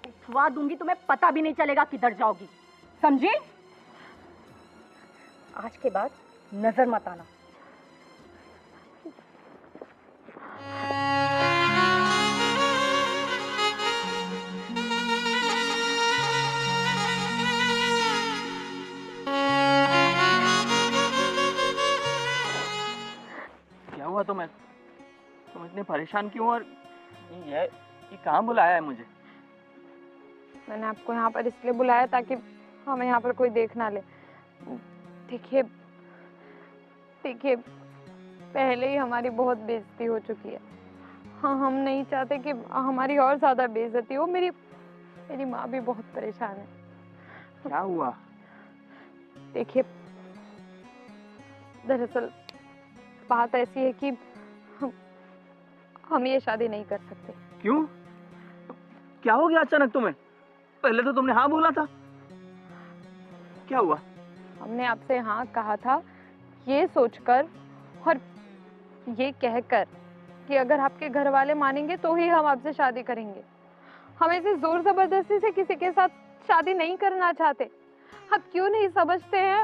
[SPEAKER 3] उठवा दूंगी, तुम्हें पता भी नहीं चलेगा किधर जाओगी, समझी? आज के बाद नजर मत आना।
[SPEAKER 2] क्या हुआ तुम इतने परेशान क्यों, और ये कहाँ बुलाया है मुझे?
[SPEAKER 1] मैंने आपको यहाँ पर इसलिए बुलाया ताकि हमें यहाँ पर कोई देख ना ले। देखिए देखिए, पहले ही हमारी बहुत बेइज्जती हो चुकी है। हाँ, हम नहीं चाहते कि हमारी और ज्यादा बेइज्जती हो। मेरी माँ भी बहुत परेशान है।
[SPEAKER 2] क्या हुआ?
[SPEAKER 1] देखिए, दरअसल बात ऐसी है कि हम ये शादी नहीं कर सकते।
[SPEAKER 2] क्यों? क्या हो गया अचानक तुम्हें? पहले तो तुमने हाँ बोला था। क्या हुआ?
[SPEAKER 1] हमने आपसे हाँ कहा था ये सोचकर और ये कहकर कि अगर आपके घर वाले मानेंगे तो ही हम आपसे शादी करेंगे। हम ऐसे जोर जबरदस्ती से किसी के साथ शादी नहीं करना चाहते। आप क्यों नहीं समझते हैं?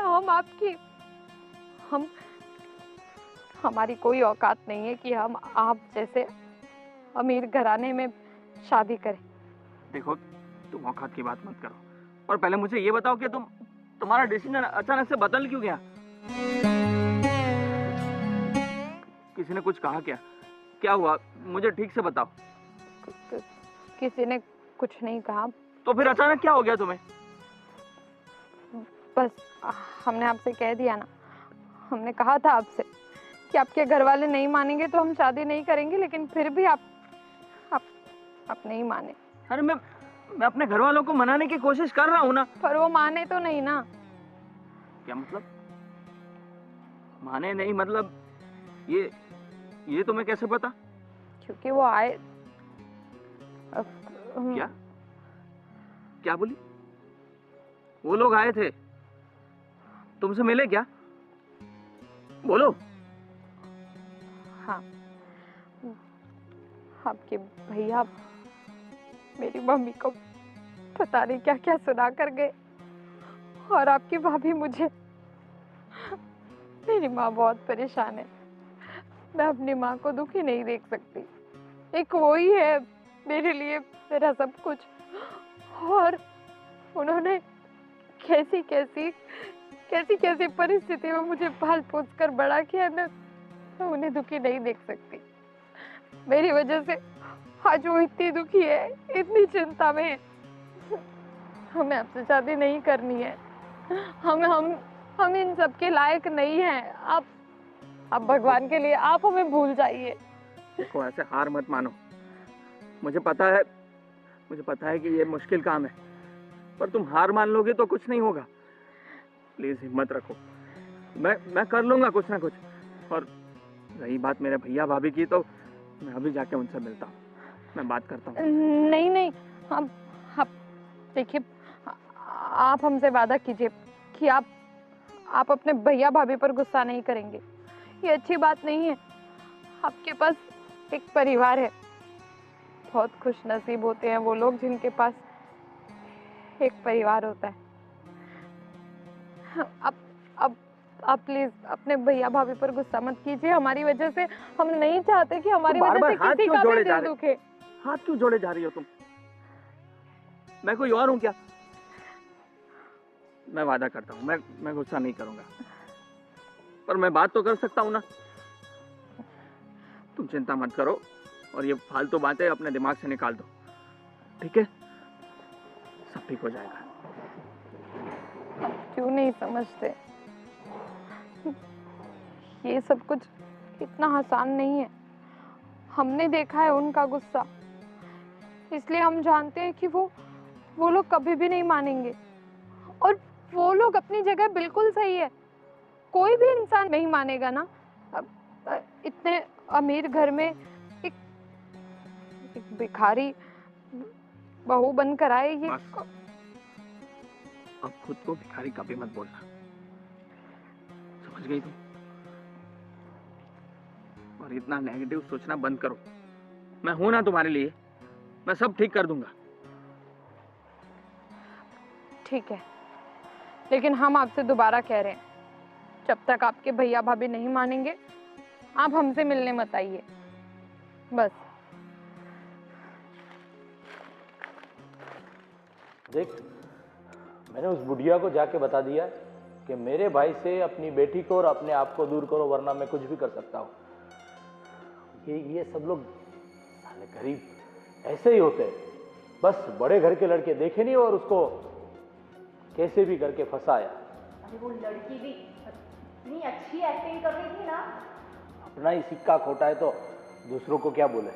[SPEAKER 1] हमारी कोई औकात नहीं है कि हम आप जैसे अमीर घराने में शादी करें।
[SPEAKER 2] देखो, तुम औकात की बात मत करो, और पहले मुझे ये बताओ कि तुम्हारा डिसीजन अचानक से बदल क्यों गया? किसी ने कुछ कहा क्या? क्या हुआ? मुझे ठीक से बताओ।
[SPEAKER 1] किसी ने कुछ नहीं कहा।
[SPEAKER 2] तो फिर अचानक क्या हो गया तुम्हें?
[SPEAKER 1] बस हमने आपसे कह दिया ना, हमने कहा था आपसे कि आपके घर वाले नहीं मानेंगे तो हम शादी नहीं करेंगे, लेकिन फिर भी आप नहीं माने।
[SPEAKER 2] अरे मैं अपने घर वालों को मनाने की कोशिश कर रहा हूँ ना।
[SPEAKER 1] पर वो माने तो नहीं ना।
[SPEAKER 2] क्या मतलब? माने नहीं मतलब? ये तुम्हें कैसे पता?
[SPEAKER 1] क्योंकि वो आए।
[SPEAKER 2] क्या बोली? वो लोग आए थे, तुमसे मिले क्या? बोलो।
[SPEAKER 1] हाँ, आपके भैया मेरी मम्मी को पता नहीं क्या क्या सुना कर गए, और आपकी भाभी मुझे। मेरी माँ बहुत परेशान है। मैं अपनी माँ को दुखी नहीं देख सकती। एक वो ही है मेरे लिए मेरा सब कुछ, और उन्होंने कैसी कैसी परिस्थिति में मुझे पाल पोस कर बड़ा किया। मैं उन्हें दुखी नहीं देख सकती। मेरी वजह से आज वो इतनी दुखी है, इतनी चिंता में है। हमें आपसे शादी नहीं करनी है। हम इन सब के लायक नहीं हैं। आप भगवान के लिए आप हमें भूल जाइए।
[SPEAKER 2] देखो, ऐसे हार मत मानो। मुझे पता है कि ये मुश्किल काम है, पर तुम हार मान लोगे तो कुछ नहीं होगा। प्लीज हिम्मत रखो, मैं कर लूंगा कुछ ना कुछ। और रही बात मेरे भैया भाभी की, तो मैं अभी जाके उनसे मिलता हूँ, मैं बात करता हूँ।
[SPEAKER 1] नहीं, आप देखिए, आप हमसे वादा कीजिए कि आप अपने भैया भाभी पर गुस्सा नहीं करेंगे। ये अच्छी बात नहीं है। आपके पास एक परिवार है। बहुत खुश नसीब होते हैं वो लोग जिनके पास एक परिवार होता है। आप प्लीज अपने भैया भाभी पर गुस्सा मत कीजिए। हमारी वजह से हम नहीं चाहते कि हमारी वजह से किसी का भी दिल दुखे।
[SPEAKER 2] हाथ क्यों जोड़े जा रही हो तुम? मैं कोई और हूँ क्या? मैं वादा करता हूँ, मैं गुस्सा नहीं करूंगा, पर मैं बात तो कर सकता हूँ ना। तुम चिंता मत करो, और ये फालतू बातें अपने दिमाग से निकाल दो, ठीक है? सब ठीक हो जाएगा।
[SPEAKER 1] क्यों नहीं समझते? ये सब कुछ इतना आसान नहीं है। हमने देखा है उनका गुस्सा, इसलिए हम जानते हैं कि वो लोग कभी भी नहीं मानेंगे। और वो लोग अपनी जगह बिल्कुल सही है। कोई भी इंसान नहीं मानेगा ना। इतने अमीर घर में एक भिखारी बहू बनकर आए ये।
[SPEAKER 2] बस। अब खुद को भिखारी कभी मत बोलना, समझ गई तुम? और इतना नेगेटिव सोचना बंद करो। मैं हूं ना तुम्हारे लिए, मैं सब ठीक कर दूंगा।
[SPEAKER 1] ठीक है, लेकिन हम आपसे दोबारा कह रहे हैं, जब तक आपके भैया भाभी नहीं मानेंगे आप हमसे मिलने मत आइए, बस।
[SPEAKER 4] देख, मैंने उस बुढ़िया को जाके बता दिया कि मेरे भाई से अपनी बेटी को और अपने आप को दूर करो, वरना मैं कुछ भी कर सकता हूँ। ये सब लोग साले गरीब ऐसे ही होते हैं, बस बड़े घर के लड़के देखे नहीं और उसको कैसे भी करके फंसाया।
[SPEAKER 3] अरे वो लड़की भी इतनी अच्छी एक्टिंग कर रही थी ना।
[SPEAKER 4] अपना ही सिक्का खोटा है तो दूसरों को क्या बोले,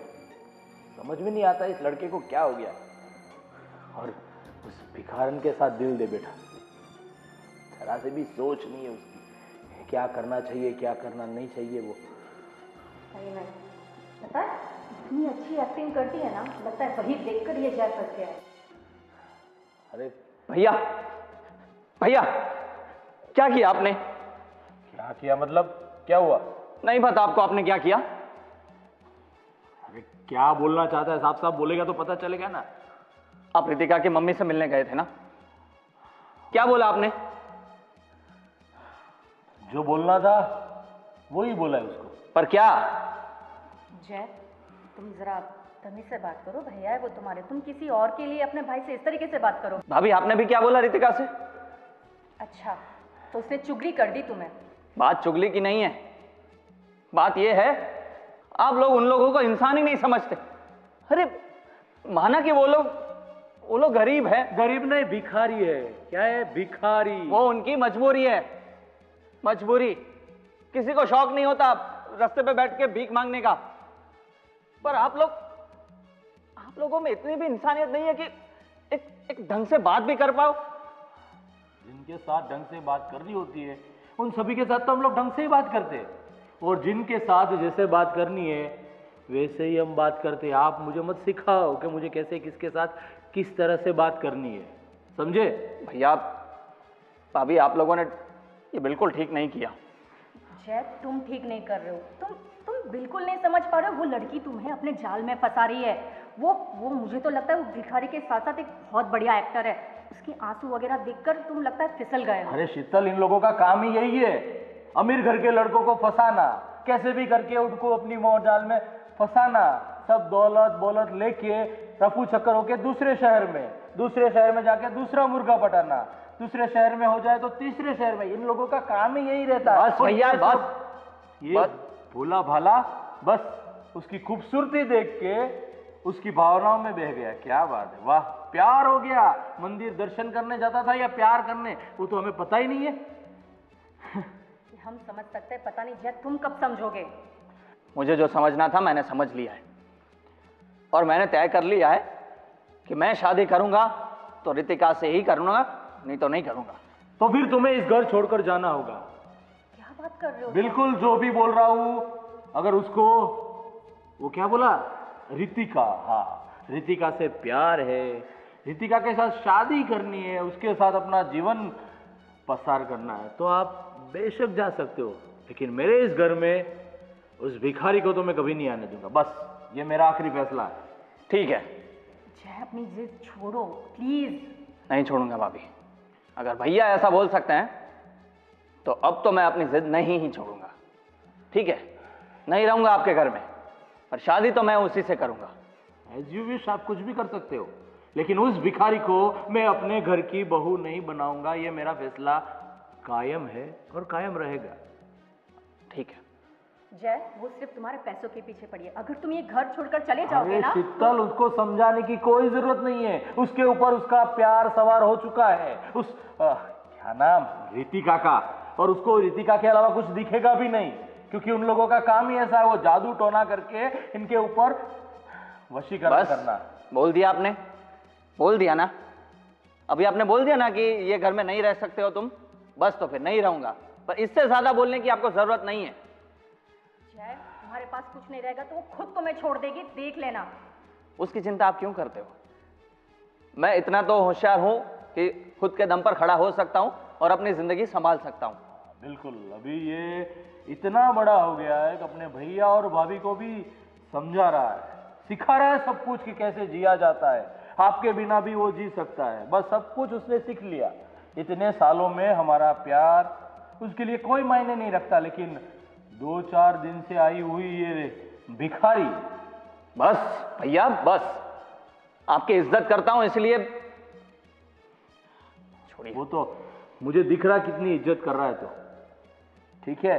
[SPEAKER 4] समझ में नहीं आता इस लड़के को क्या हो गया। और उस भिखारन के साथ दिल दे बैठा, जरा से भी सोच नहीं है उसकी, क्या करना चाहिए क्या करना नहीं चाहिए। वो
[SPEAKER 3] सही में पता है, इतनी अच्छी एक्टिंग करती है ना, लगता है वही देखकर ये जय फंस गया है।
[SPEAKER 4] अरे
[SPEAKER 2] भैया, भैया क्या किया आपने?
[SPEAKER 4] क्या किया मतलब, क्या हुआ?
[SPEAKER 2] नहीं पता आपको आपने क्या किया?
[SPEAKER 4] अरे क्या बोलना चाहता है, साफ साफ बोलेगा तो पता चलेगा ना।
[SPEAKER 2] आप रितिका की मम्मी से मिलने गए थे ना, क्या बोला आपने?
[SPEAKER 4] जो बोलना था वही बोला है उसको।
[SPEAKER 2] पर क्या?
[SPEAKER 3] जय, तुम जरा तमीज से बात करो, भैया है वो तुम्हारे, तुम किसी और के लिए अपने भाई से इस तरीके से बात करो।
[SPEAKER 2] भाभी आपने भी क्या बोला रितिका से?
[SPEAKER 3] अच्छा, तो उसने चुगली कर दी तुम्हें?
[SPEAKER 2] बात चुगली की नहीं है, बात यह है आप लोग उन लोगों को इंसान ही नहीं समझते। अरे माना कि वो लोग गरीब है।
[SPEAKER 4] गरीब नहीं, भिखारी है। क्या है? भिखारी।
[SPEAKER 2] वो उनकी मजबूरी है, मजबूरी। किसी को शौक नहीं होता रास्ते पे बैठ के भीख मांगने का, पर आप लोगों में इतनी भी इंसानियत नहीं है कि एक ढंग से बात भी कर पाओ।
[SPEAKER 4] जिनके साथ ढंग से बात करनी होती है उन सभी के साथ तो हम लोग ढंग से ही बात करते हैं, और जिनके साथ जैसे बात करनी है वैसे ही हम बात करते हैं। आप मुझे मत सिखाओ कि मुझे कैसे किसके साथ किस तरह से बात करनी है, समझे?
[SPEAKER 2] भैया भाभी आप लोगों ने ये बिल्कुल ठीक नहीं किया।
[SPEAKER 3] जय, तुम ठीक नहीं कर रहे हो, तुम बिल्कुल नहीं समझ पा रहे हो। वो लड़की तुम्हें अपने जाल में फंसा रही है। वो मुझे तो लगता है वो भिखारी के साथ साथ एक बहुत बढ़िया एक्टर है। उसके आंसू वगैरह देखकर तुम लगता है फिसल गए हो।
[SPEAKER 4] अरे शीतल, इन लोगों का काम ही यही है, अमीर घर के लड़कों को फंसाना, कैसे भी करके उनको अपनी मोह जाल में फंसाना। सब दौलत बोलत लेके रफू चक्कर होके दूसरे शहर में जाके दूसरा मुर्गा पटाना, दूसरे शहर में हो जाए तो तीसरे शहर में। इन लोगों का काम ही यही रहता है।
[SPEAKER 2] बस भैया बस।
[SPEAKER 4] ये भोला भाला बस उसकी खूबसूरती देख के उसकी भावनाओं में बह गया। क्या बात है, वाह, प्यार हो गया। मंदिर दर्शन करने जाता था या प्यार करने, वो तो हमें पता ही नहीं है।
[SPEAKER 3] हम समझ सकते हैं, पता नहीं जय तुम कब समझोगे।
[SPEAKER 2] मुझे जो समझना था मैंने समझ लिया है, और मैंने तय कर लिया है कि मैं शादी करूंगा तो रितिका से ही करूंगा, नहीं तो नहीं करूंगा।
[SPEAKER 4] तो फिर तुम्हें इस घर छोड़कर जाना होगा।
[SPEAKER 3] क्या बात कर रहे हो?
[SPEAKER 4] बिल्कुल जो भी बोल रहा हूं। अगर उसको, वो क्या बोला, रितिका, हाँ, रितिका से प्यार है, रितिका के साथ शादी करनी है, उसके साथ अपना जीवन पसार करना है, तो आप बेशक जा सकते हो। लेकिन मेरे इस घर में उस भिखारी को तो मैं कभी नहीं आने दूंगा। बस ये मेरा आखिरी फैसला है।
[SPEAKER 2] ठीक है,
[SPEAKER 3] जय अपनी जिद छोड़ो प्लीज।
[SPEAKER 2] नहीं छोड़ूंगा भाभी। अगर भैया ऐसा बोल सकते हैं तो अब तो मैं अपनी जिद नहीं ही छोड़ूंगा। ठीक है, नहीं रहूंगा आपके घर में, पर शादी तो मैं उसी से करूंगा।
[SPEAKER 4] एज यू विश, आप कुछ भी कर सकते हो, लेकिन उस भिखारी को मैं अपने घर की बहू नहीं बनाऊंगा। ये मेरा फैसला कायम है और कायम रहेगा।
[SPEAKER 2] ठीक है।
[SPEAKER 3] जय, वो सिर्फ तुम्हारे पैसों के पीछे पड़ी है। अगर तुम ये घर छोड़कर चले जाओगे ना,
[SPEAKER 4] शीतल, उसको समझाने की कोई जरूरत नहीं है। उसके ऊपर उसका प्यार सवार हो चुका है, उस क्या नाम, रितिका का। और उसको रितिका के अलावा कुछ दिखेगा भी नहीं, क्योंकि उन लोगों का काम ही ऐसा है, वो जादू टोना करके इनके ऊपर वशीकरण करना।
[SPEAKER 2] बोल दिया आपने, बोल दिया ना। अभी आपने बोल दिया ना कि ये घर में नहीं रह सकते हो तुम, बस तो फिर नहीं रहूंगा। पर इससे ज्यादा बोलने की आपको जरूरत नहीं है।
[SPEAKER 3] जय, तुम्हारे पास कुछ नहीं रहेगा तो वो खुद तुम्हें छोड़ देगी, देख लेना।
[SPEAKER 2] उसकी चिंता आप क्यों करते हो?
[SPEAKER 6] मैं इतना तो होशियार हूँ कि खुद के दम पर खड़ा हो सकता हूँ और अपनी जिंदगी संभाल सकता हूँ।
[SPEAKER 4] बिल्कुल, अभी ये इतना बड़ा हो गया है कि अपने भैया और भाभी को भी समझा रहा है, सिखा रहा है सब कुछ कि कैसे जिया जाता है। आपके बिना भी वो जी सकता है, बस सब कुछ उसने सीख लिया। इतने सालों में हमारा प्यार उसके लिए कोई मायने नहीं रखता, लेकिन 2-4 दिन से आई हुई ये भिखारी।
[SPEAKER 6] बस भैया बस, आपकी इज्जत करता हूँ इसलिए छोड़िए।
[SPEAKER 4] वो तो मुझे दिख रहा कितनी इज्जत कर रहा है। तो ठीक है,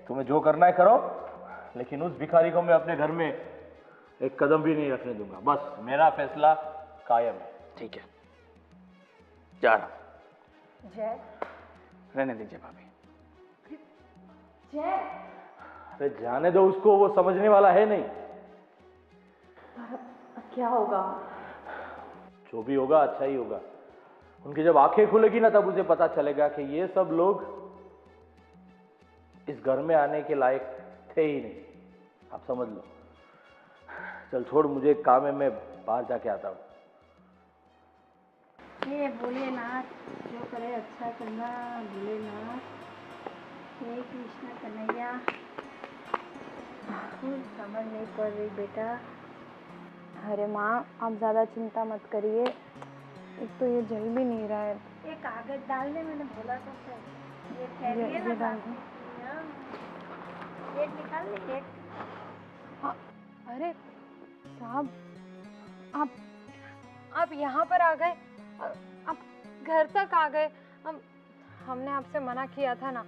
[SPEAKER 4] तुम्हें जो करना है करो, लेकिन उस भिखारी को मैं अपने घर में एक कदम भी नहीं रखने दूंगा। बस मेरा फैसला कायम है।
[SPEAKER 6] ठीक है, जा रहा हूं।
[SPEAKER 3] जय,
[SPEAKER 6] रहने दीजिए भाभी।
[SPEAKER 3] जय,
[SPEAKER 4] अरे जाने दो उसको, वो समझने वाला है नहीं।
[SPEAKER 3] क्या होगा?
[SPEAKER 4] जो भी होगा अच्छा ही होगा। उनकी जब आंखें खुलेगी ना, तब उसे पता चलेगा कि ये सब लोग इस घर में आने के लायक थे ही नहीं। आप समझ लो। चल छोड़, मुझे एक काम है, मैं बाहर जाके आता हूँ।
[SPEAKER 5] ये भोलेनाथ, जो करे अच्छा करना। भोलेनाथ, हे कृष्ण कन्हैया। कुछ समझ नहीं पड़ रही बेटा।
[SPEAKER 1] अरे माँ, आप ज़्यादा चिंता मत करिए, एक तो ये जल भी नहीं रहा है।
[SPEAKER 5] ये कागज डालने मैंने बोला था सर। ये फैलिए
[SPEAKER 1] ये
[SPEAKER 5] ना
[SPEAKER 1] डाल दो।
[SPEAKER 5] एक निकाल ले एक।
[SPEAKER 1] अरे साहब, आप यहाँ पर आ गए, आप घर तक आ गए। हमने आपसे मना किया था ना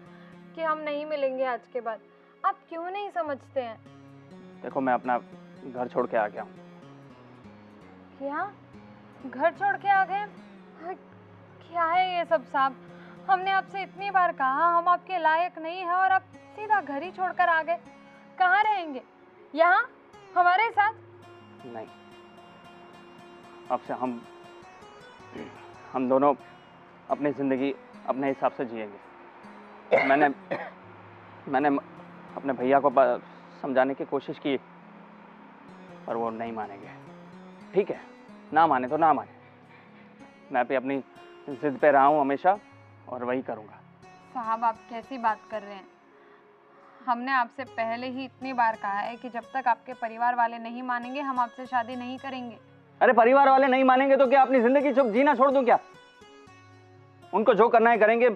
[SPEAKER 1] कि हम नहीं मिलेंगे आज के बाद। आप क्यों नहीं समझते हैं?
[SPEAKER 2] देखो, मैं अपना घर छोड़ के आ गया हूँ।
[SPEAKER 1] क्या? घर छोड़ के आ गए? क्या है ये सब साहब? हमने आपसे इतनी बार कहा हम आपके लायक नहीं हैं और आप सीधा घर ही छोड़कर आ गए। कहाँ रहेंगे? यहाँ हमारे साथ?
[SPEAKER 2] नहीं, अब से हम दोनों अपनी ज़िंदगी अपने हिसाब से जिएंगे। मैंने अपने भैया को समझाने की कोशिश की, पर वो नहीं मानेंगे। ठीक है, ना माने तो ना माने, मैं भी अपनी जिद पे रहा हूँ हमेशा और वही करूँगा।
[SPEAKER 1] साहब, आप कैसी बात कर रहे हैं? हमने आपसे पहले ही इतनी बार कहा है कि जब तक आपके परिवार वाले नहीं मानेंगे हम आपसे शादी नहीं करेंगे।
[SPEAKER 6] अरे परिवार वाले नहीं मानेंगे तो क्या अपनी जिंदगी जीना छोड़ दूं क्या? उनको जो करना है करेंगे,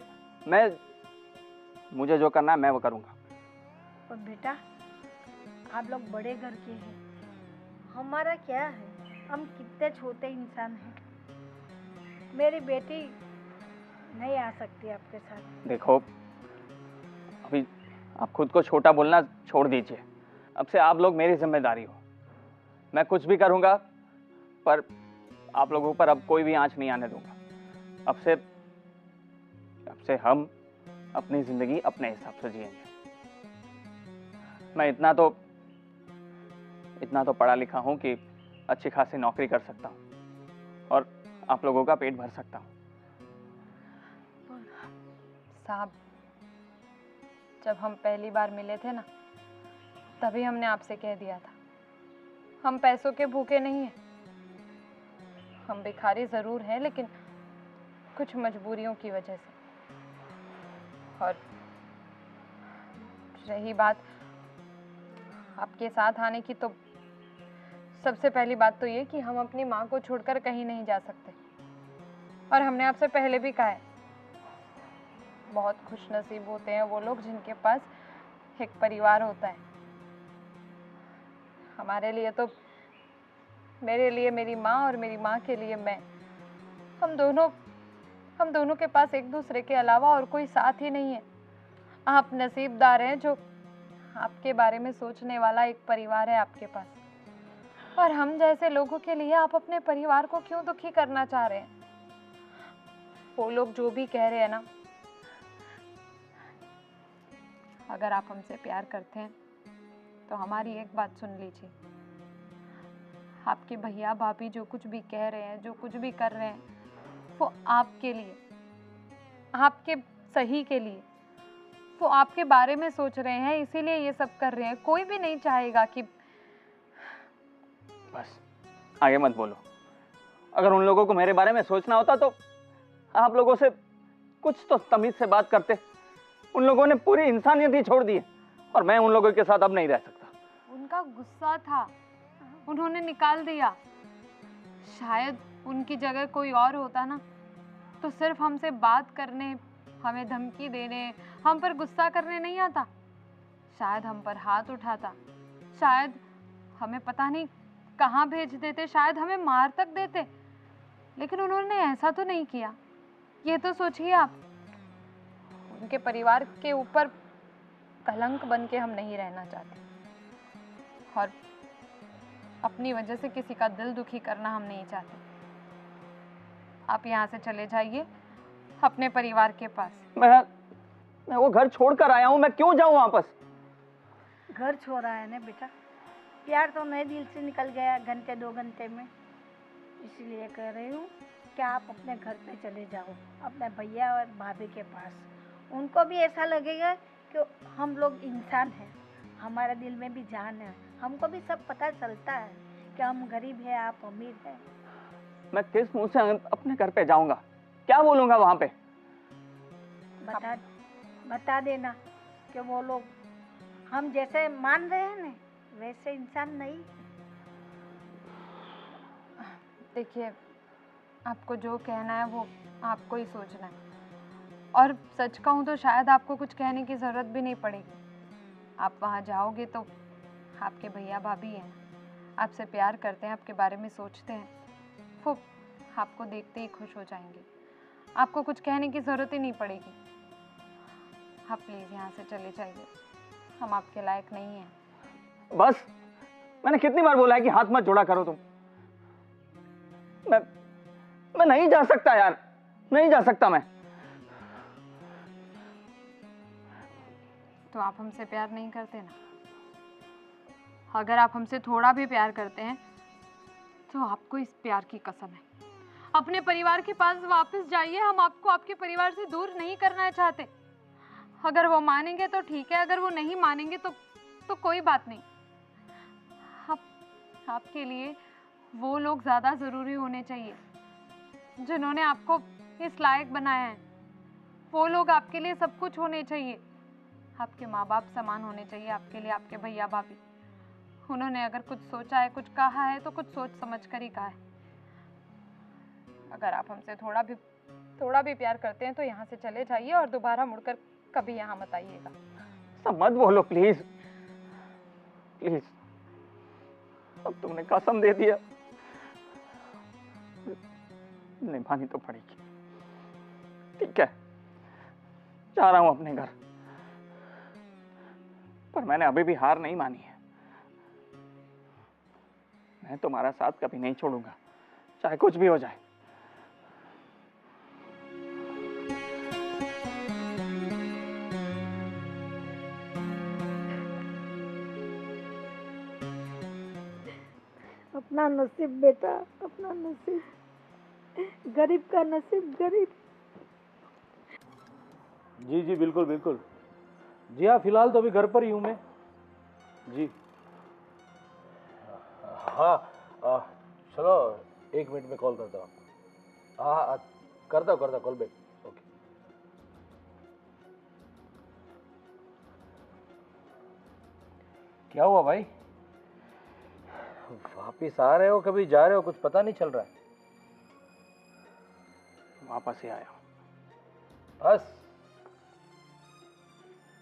[SPEAKER 6] मुझे जो करना है मैं वो करूँगा।
[SPEAKER 5] और बेटा, आप लोग बड़े घर के हैं, हमारा क्या है? हम कितने छोटे इंसान हैं। मेरी बेटी नहीं आ सकती आपके साथ।
[SPEAKER 2] देखो, अभी आप खुद को छोटा बोलना छोड़ दीजिए। अब से आप लोग मेरी जिम्मेदारी हो। मैं कुछ भी करूँगा, पर आप लोगों पर अब कोई भी आंच नहीं आने दूंगा। अब से हम अपनी ज़िंदगी अपने हिसाब से जिएंगे। मैं इतना तो पढ़ा लिखा हूँ कि अच्छी खासी नौकरी कर सकता हूँ और आप लोगों का पेट भर सकता हूँ।
[SPEAKER 1] साहब, जब हम पहली बार मिले थे ना, तभी हमने आपसे कह दिया था हम पैसों के भूखे नहीं हैं। हम भिखारी ज़रूर हैं, लेकिन कुछ मजबूरियों की वजह से। और रही बात आपके साथ आने की, तो सबसे पहली बात तो ये कि हम अपनी माँ को छोड़कर कहीं नहीं जा सकते। और हमने आपसे पहले भी कहा है, बहुत खुशनसीब होते हैं वो लोग जिनके पास एक परिवार होता है। हमारे लिए तो, मेरे लिए मेरी माँ और मेरी माँ के लिए मैं, हम दोनों के पास एक दूसरे के अलावा और कोई साथ ही नहीं है। आप नसीबदार हैं जो आपके बारे में सोचने वाला एक परिवार है आपके पास। और हम जैसे लोगों के लिए आप अपने परिवार को क्यों दुखी करना चाह रहे हैं? वो लोग जो भी कह रहे हैं ना, अगर आप हमसे प्यार करते हैं तो हमारी एक बात सुन लीजिए। आपके भैया भाभी जो कुछ भी कह रहे हैं, जो कुछ भी कर रहे हैं, वो आपके लिए, आपके सही के लिए, वो आपके बारे में सोच रहे हैं, इसीलिए ये सब कर रहे हैं। कोई भी नहीं चाहेगा कि
[SPEAKER 2] बस आगे मत बोलो
[SPEAKER 6] अगर उन लोगों को मेरे बारे में सोचना होता तो आप लोगों से कुछ तो तमीज से बात करते। उन लोगों ने पूरी इंसानियत ही छोड़ दी है और मैं उन लोगों के साथ अब नहीं रह सकता।
[SPEAKER 1] उनका गुस्सा था, उन्होंने निकाल दिया। शायद उनकी जगह कोई और होता ना तो सिर्फ हमसे बात करने, हमें धमकी देने, हम पर गुस्सा करने नहीं आता। शायद हम पर हाथ उठाता, शायद हमें पता नहीं कहाँ भेज देते, शायद हमें मार तक देते। लेकिन उन्होंने ऐसा तो नहीं किया। ये तो सोचिए आप, उनके परिवार के ऊपर कलंक बन के हम नहीं रहना चाहते और अपनी वजह से किसी का दिल दुखी करना हम नहीं चाहते। आप यहाँ से चले जाइए अपने परिवार के पास।
[SPEAKER 6] मैं वो घर छोड़कर आया हूँ, मैं क्यों जाऊँ वापस?
[SPEAKER 5] घर छोड़ा है ना बेटा, प्यार तो नए दिल से निकल गया घंटे 2 घंटे में। इसलिए कह रही हूँ कि आप अपने घर पे चले जाओ, अपने भैया और भाभी के पास। उनको भी ऐसा लगेगा कि हम लोग इंसान हैं, हमारे दिल में भी जान है। हमको भी सब पता चलता है कि हम गरीब हैं, आप अमीर हैं।
[SPEAKER 6] मैं किस मुंह से अपने घर पे जाऊंगा? क्या बोलूंगा वहां पे?
[SPEAKER 5] बता देना कि वो लोग हम जैसे मान रहे हैं ना वैसे इंसान नहीं।
[SPEAKER 1] देखिए, आपको जो कहना है वो आपको ही सोचना है। और सच कहूँ तो शायद आपको कुछ कहने की ज़रूरत भी नहीं पड़ेगी। आप वहाँ जाओगे तो आपके भैया भाभी हैं, आपसे प्यार करते हैं, आपके बारे में सोचते हैं, वो आपको देखते ही खुश हो जाएंगे। आपको कुछ कहने की ज़रूरत ही नहीं पड़ेगी। आप प्लीज़ यहाँ से चले जाइए, हम आपके लायक नहीं हैं।
[SPEAKER 6] बस, मैंने कितनी बार बोला है कि हाथ मत जोड़ा करो तुम। मैं नहीं जा सकता यार, नहीं जा सकता मैं।
[SPEAKER 1] तो आप हमसे प्यार नहीं करते ना? अगर आप हमसे थोड़ा भी प्यार करते हैं तो आपको इस प्यार की कसम है। अपने परिवार के पास वापस जाइए, हम आपको आपके परिवार से दूर नहीं करना चाहते। अगर वो मानेंगे तो ठीक है, अगर वो नहीं मानेंगे तो कोई बात नहीं। आपके लिए वो लोग ज़्यादा ज़रूरी होने चाहिए जिन्होंने आपको इस लायक बनाया है। वो लोग आपके लिए सब कुछ होने चाहिए। आपके माँ बाप समान होने चाहिए आपके लिए, आपके भैया भाभी। उन्होंने अगर कुछ सोचा है, कुछ कहा है तो कुछ सोच समझ कर ही कहा है। अगर आप हमसे थोड़ा भी प्यार करते हैं तो यहाँ से चले जाइए और दोबारा मुड़कर कभी यहाँ मत आइएगा।
[SPEAKER 6] सब मत बोलो प्लीज, प्लीज। अब तुमने कसम दे दिया, निभानी तो पड़ेगी। ठीक है, जा रहा हूं अपने घर, पर मैंने अभी भी हार नहीं मानी है। मैं तुम्हारा साथ कभी नहीं छोड़ूंगा, चाहे कुछ भी हो जाए।
[SPEAKER 5] अपना नसीब बेटा, अपना नसीब। गरीब का नसीब गरीब।
[SPEAKER 4] जी जी बिल्कुल बिल्कुल। जी हाँ, फिलहाल तो अभी घर पर ही हूँ मैं। जी हाँ, चलो 1 मिनट में कॉल करता हूँ आपको। हाँ, करता हूँ कॉल बैक। ओके। क्या हुआ भाई? वापिस आ रहे हो, कभी जा रहे हो, कुछ पता नहीं चल रहा है।
[SPEAKER 2] वापस ही आया हूँ।
[SPEAKER 4] बस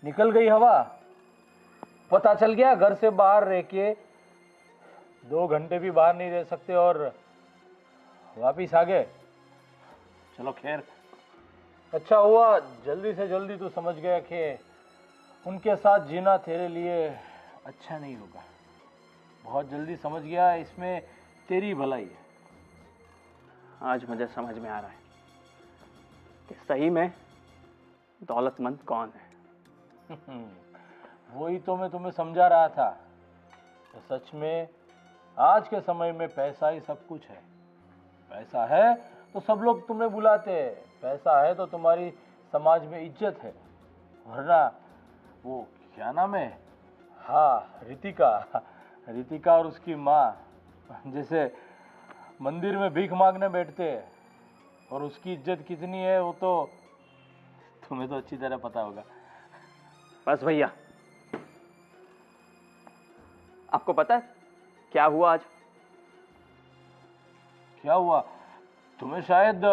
[SPEAKER 4] निकल गई हवा। पता चल गया घर से बाहर रह के 2 घंटे भी बाहर नहीं रह सकते और वापिस आ गए। चलो खैर, अच्छा हुआ जल्दी से जल्दी तू समझ गया कि उनके साथ जीना तेरे लिए अच्छा नहीं होगा। बहुत जल्दी समझ गया, इसमें तेरी भलाई है।
[SPEAKER 2] आज मुझे समझ में आ रहा है कि सही में दौलतमंद कौन है।
[SPEAKER 4] वही तो मैं तुम्हें समझा रहा था। तो सच में आज के समय में पैसा ही सब कुछ है। पैसा है तो सब लोग तुम्हें बुलाते हैं, पैसा है तो तुम्हारी समाज में इज्जत है। वरना वो क्या नाम है, हाँ रितिका और उसकी माँ जैसे मंदिर में भीख मांगने बैठते हैं, और उसकी इज्जत कितनी है वो तो तुम्हें तो अच्छी तरह पता होगा।
[SPEAKER 6] बस भैया, आपको पता है क्या हुआ आज?
[SPEAKER 4] क्या हुआ? तुम्हें शायद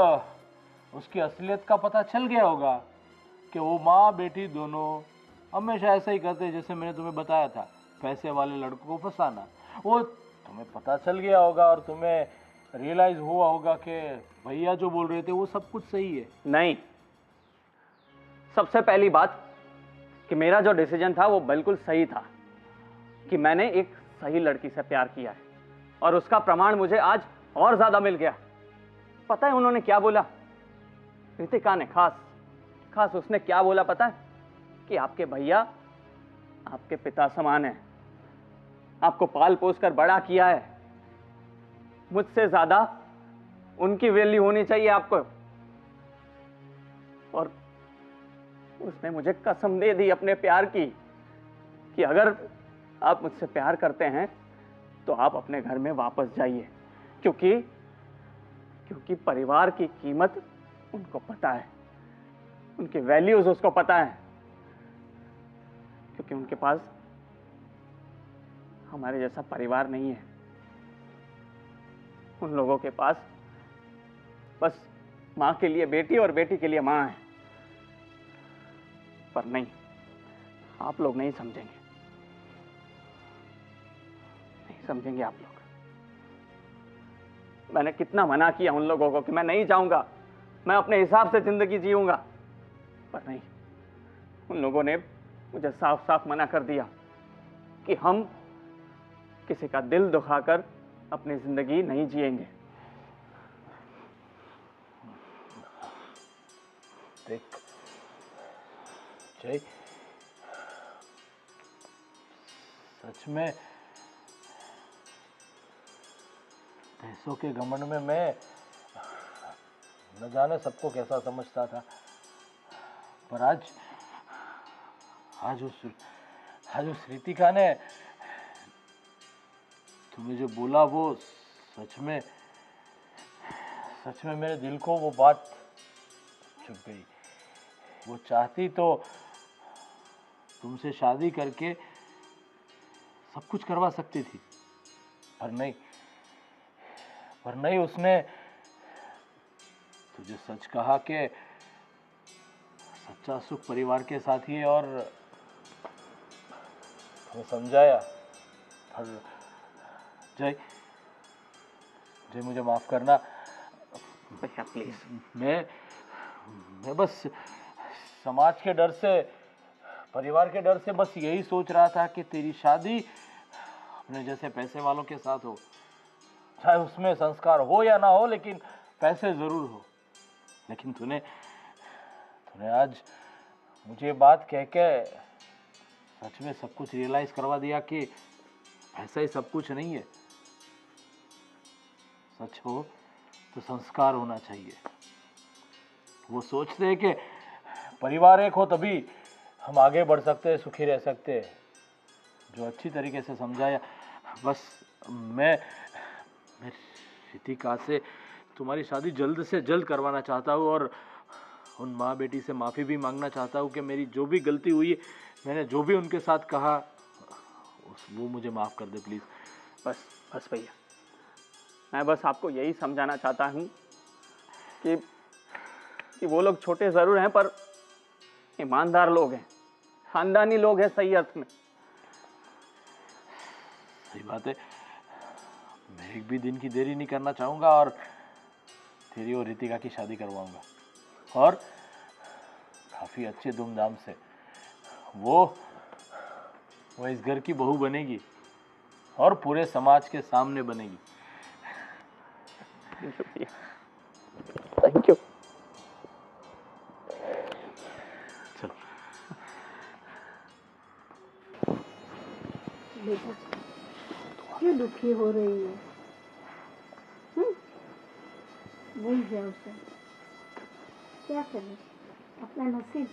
[SPEAKER 4] उसकी असलियत का पता चल गया होगा कि वो माँ बेटी दोनों हमेशा ऐसा ही करते जैसे मैंने तुम्हें बताया था, पैसे वाले लड़कों को फंसाना। वो तुम्हें पता चल गया होगा और तुम्हें रियलाइज हुआ होगा कि भैया जो बोल रहे थे वो सब कुछ सही है।
[SPEAKER 6] नहीं, सबसे पहली बात कि मेरा जो डिसीजन था वो बिल्कुल सही था कि मैंने एक सही लड़की से प्यार किया है, और उसका प्रमाण मुझे आज और ज्यादा मिल गया। पता है उन्होंने क्या बोला? रितिका ने खास उसने क्या बोला पता है? कि आपके भैया आपके पिता समान है, आपको पाल पोस कर बड़ा किया है, मुझसे ज्यादा उनकी वैल्यू होनी चाहिए आपको। और उसने मुझे कसम दे दी अपने प्यार की कि अगर आप मुझसे प्यार करते हैं तो आप अपने घर में वापस जाइए, क्योंकि परिवार की कीमत उनको पता है, उनकी वैल्यूज उसको पता है, क्योंकि उनके पास हमारे जैसा परिवार नहीं है। उन लोगों के पास बस मां के लिए बेटी और बेटी के लिए मां है। पर नहीं, आप लोग नहीं समझेंगे, नहीं समझेंगे आप लोग। मैंने कितना मना किया उन लोगों को कि मैं नहीं जाऊंगा, मैं अपने हिसाब से जिंदगी जीऊंगा, पर नहीं, उन लोगों ने मुझे साफ साफ मना कर दिया कि हम किसी का दिल दुखाकर अपनी जिंदगी नहीं जिएंगे।
[SPEAKER 4] देख जय, सच में पैसों के घमंड में मैं न जाने सबको कैसा समझता था, पर आज उस रितिका ने तुम्हें जो बोला वो सच में मेरे दिल को वो बात चुभ गई। वो चाहती तो तुमसे शादी करके सब कुछ करवा सकती थी, पर नहीं, उसने तुझे सच कहा कि सच्चा सुख परिवार के साथ ही है, और तुम्हें समझाया। पर जय मुझे माफ करना
[SPEAKER 6] भैया प्लीज।
[SPEAKER 4] मैं बस समाज के डर से, परिवार के डर से बस यही सोच रहा था कि तेरी शादी अपने जैसे पैसे वालों के साथ हो, चाहे उसमें संस्कार हो या ना हो, लेकिन पैसे जरूर हो। लेकिन तूने आज मुझे बात कह के सच में सब कुछ रियलाइज करवा दिया कि ऐसा ही सब कुछ नहीं है। सच हो तो संस्कार होना चाहिए। वो सोचते हैं कि परिवार एक हो तभी हम आगे बढ़ सकते हैं, सुखी रह सकते हैं। जो अच्छी तरीके से समझाया। बस मैं रितिका से तुम्हारी शादी जल्द से जल्द करवाना चाहता हूँ, और उन माँ बेटी से माफ़ी भी मांगना चाहता हूँ कि मेरी जो भी गलती हुई है, मैंने जो भी उनके साथ कहा वो मुझे माफ़ कर दे प्लीज़।
[SPEAKER 6] बस भैया, मैं बस आपको यही समझाना चाहता हूँ कि वो लोग छोटे ज़रूर हैं पर ईमानदार लोग हैं, खानदानी लोग हैं सही अर्थ में।
[SPEAKER 4] सही बात है। मैं एक भी दिन की देरी नहीं करना चाहूँगा और तेरी और रितिका की शादी करवाऊँगा, और काफ़ी अच्छे धूमधाम से। वो इस घर की बहू बनेगी और पूरे समाज के सामने बनेगी।
[SPEAKER 6] Thank you.
[SPEAKER 4] चल
[SPEAKER 5] बेटा क्यों दुखी हो रही है? भूल जाओ उसे, क्या करें, अपना नसीब।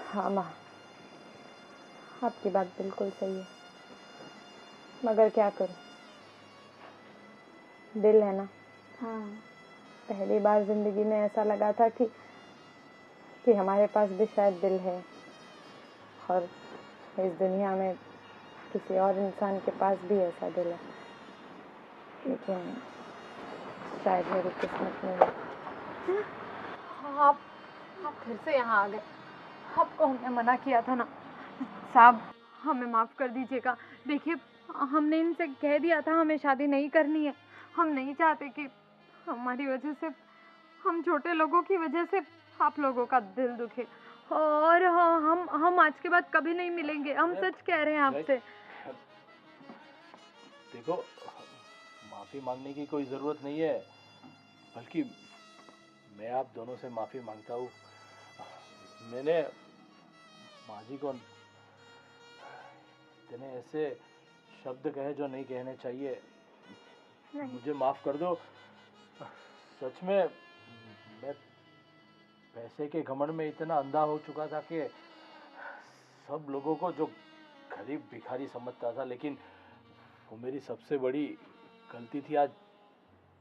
[SPEAKER 1] हाँ माँ, आपकी बात बिल्कुल सही है, मगर क्या करूं, दिल है ना,
[SPEAKER 5] हाँ
[SPEAKER 1] पहली बार जिंदगी में ऐसा लगा था कि हमारे पास भी शायद दिल है, और इस दुनिया में किसी और इंसान के पास भी ऐसा दिल है, लेकिन शायद मेरी किस्मत में नहीं। आप फिर से यहाँ आ गए। आपको हमने मना किया था ना साहब, हमें माफ़ कर दीजिएगा। देखिए, हमने इनसे कह दिया था हमें शादी नहीं करनी है। हम नहीं चाहते कि हमारी वजह से, हम छोटे लोगों की वजह से आप लोगों का दिल दुखे। और हम आज के बाद कभी नहीं मिलेंगे, हम सच कह रहे हैं आपसे।
[SPEAKER 4] देखो, माफी मांगने की कोई जरूरत नहीं है, बल्कि मैं आप दोनों से माफी मांगता हूँ। मैंने माँ जी को इतने ऐसे शब्द कहे जो नहीं कहने चाहिए। मुझे माफ कर दो। सच में मैं पैसे के घमंड में इतना अंधा हो चुका था कि सब लोगों को जो गरीब भिखारी समझता था, लेकिन वो मेरी सबसे बड़ी गलती थी। आज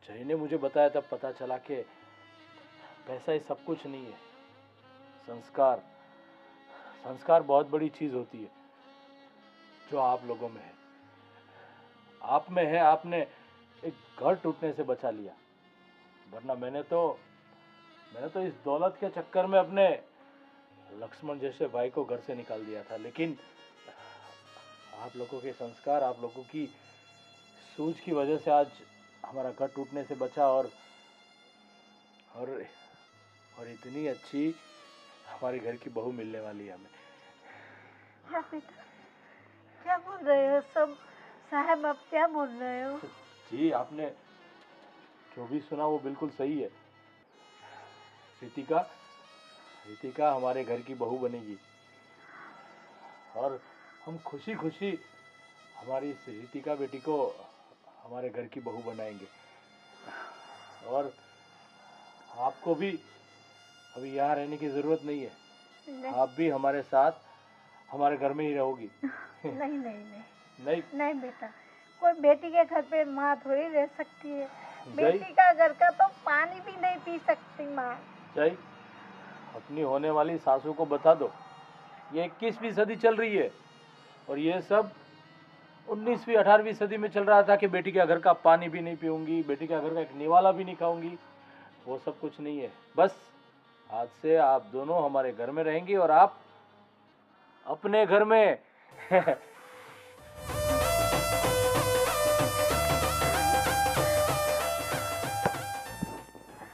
[SPEAKER 4] जय ने मुझे बताया तब पता चला कि पैसा ही सब कुछ नहीं है। संस्कार संस्कार बहुत बड़ी चीज होती है जो आप लोगों में है, आप में है। आपने एक घर टूटने से बचा लिया, वरना मैंने तो इस दौलत के चक्कर में अपने लक्ष्मण जैसे भाई को घर से निकाल दिया था। लेकिन आप लोगों के संस्कार, आप लोगों की सूझ की वजह से आज हमारा घर टूटने से बचा, और इतनी अच्छी हमारे घर की बहू मिलने वाली है हमें।
[SPEAKER 5] क्या बेटा, क्या बोल रहे हो सब? साहब आप क्या बोल रहे हो?
[SPEAKER 4] जी, आपने जो भी सुना वो बिल्कुल सही है। रितिका हमारे घर की बहू बनेगी, और हम खुशी खुशी हमारी इस रितिका बेटी को हमारे घर की बहू बनाएंगे। और आपको भी अभी यहाँ रहने की जरूरत नहीं है। आप भी हमारे साथ हमारे घर में ही रहोगी। नहीं
[SPEAKER 5] बेटा, कोई बेटी के घर पे माँ थोड़ी रह सकती है। बेटी का घर का तो पानी भी नहीं पी सकती माँ।
[SPEAKER 4] जय, अपनी होने वाली सासू को बता दो, ये 21वीं सदी चल रही है, और ये सब 19वीं 18वीं सदी में चल रहा था कि बेटी के घर का पानी भी नहीं पीऊंगी, बेटी के घर का एक निवाला भी नहीं खाऊंगी। वो सब कुछ नहीं है। बस आज से आप दोनों हमारे घर में रहेंगी और आप अपने घर में।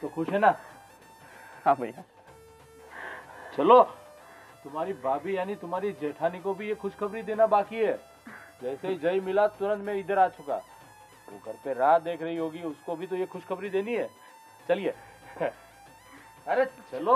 [SPEAKER 4] तो खुश है ना?
[SPEAKER 2] हाँ भैया।
[SPEAKER 4] चलो, तुम्हारी भाभी यानी तुम्हारी जेठानी को भी ये खुशखबरी देना बाकी है। जैसे ही जय मिला तुरंत मैं इधर आ चुका। वो घर पे राह देख रही होगी, उसको भी तो ये खुशखबरी देनी है। चलिए। अरे चलो।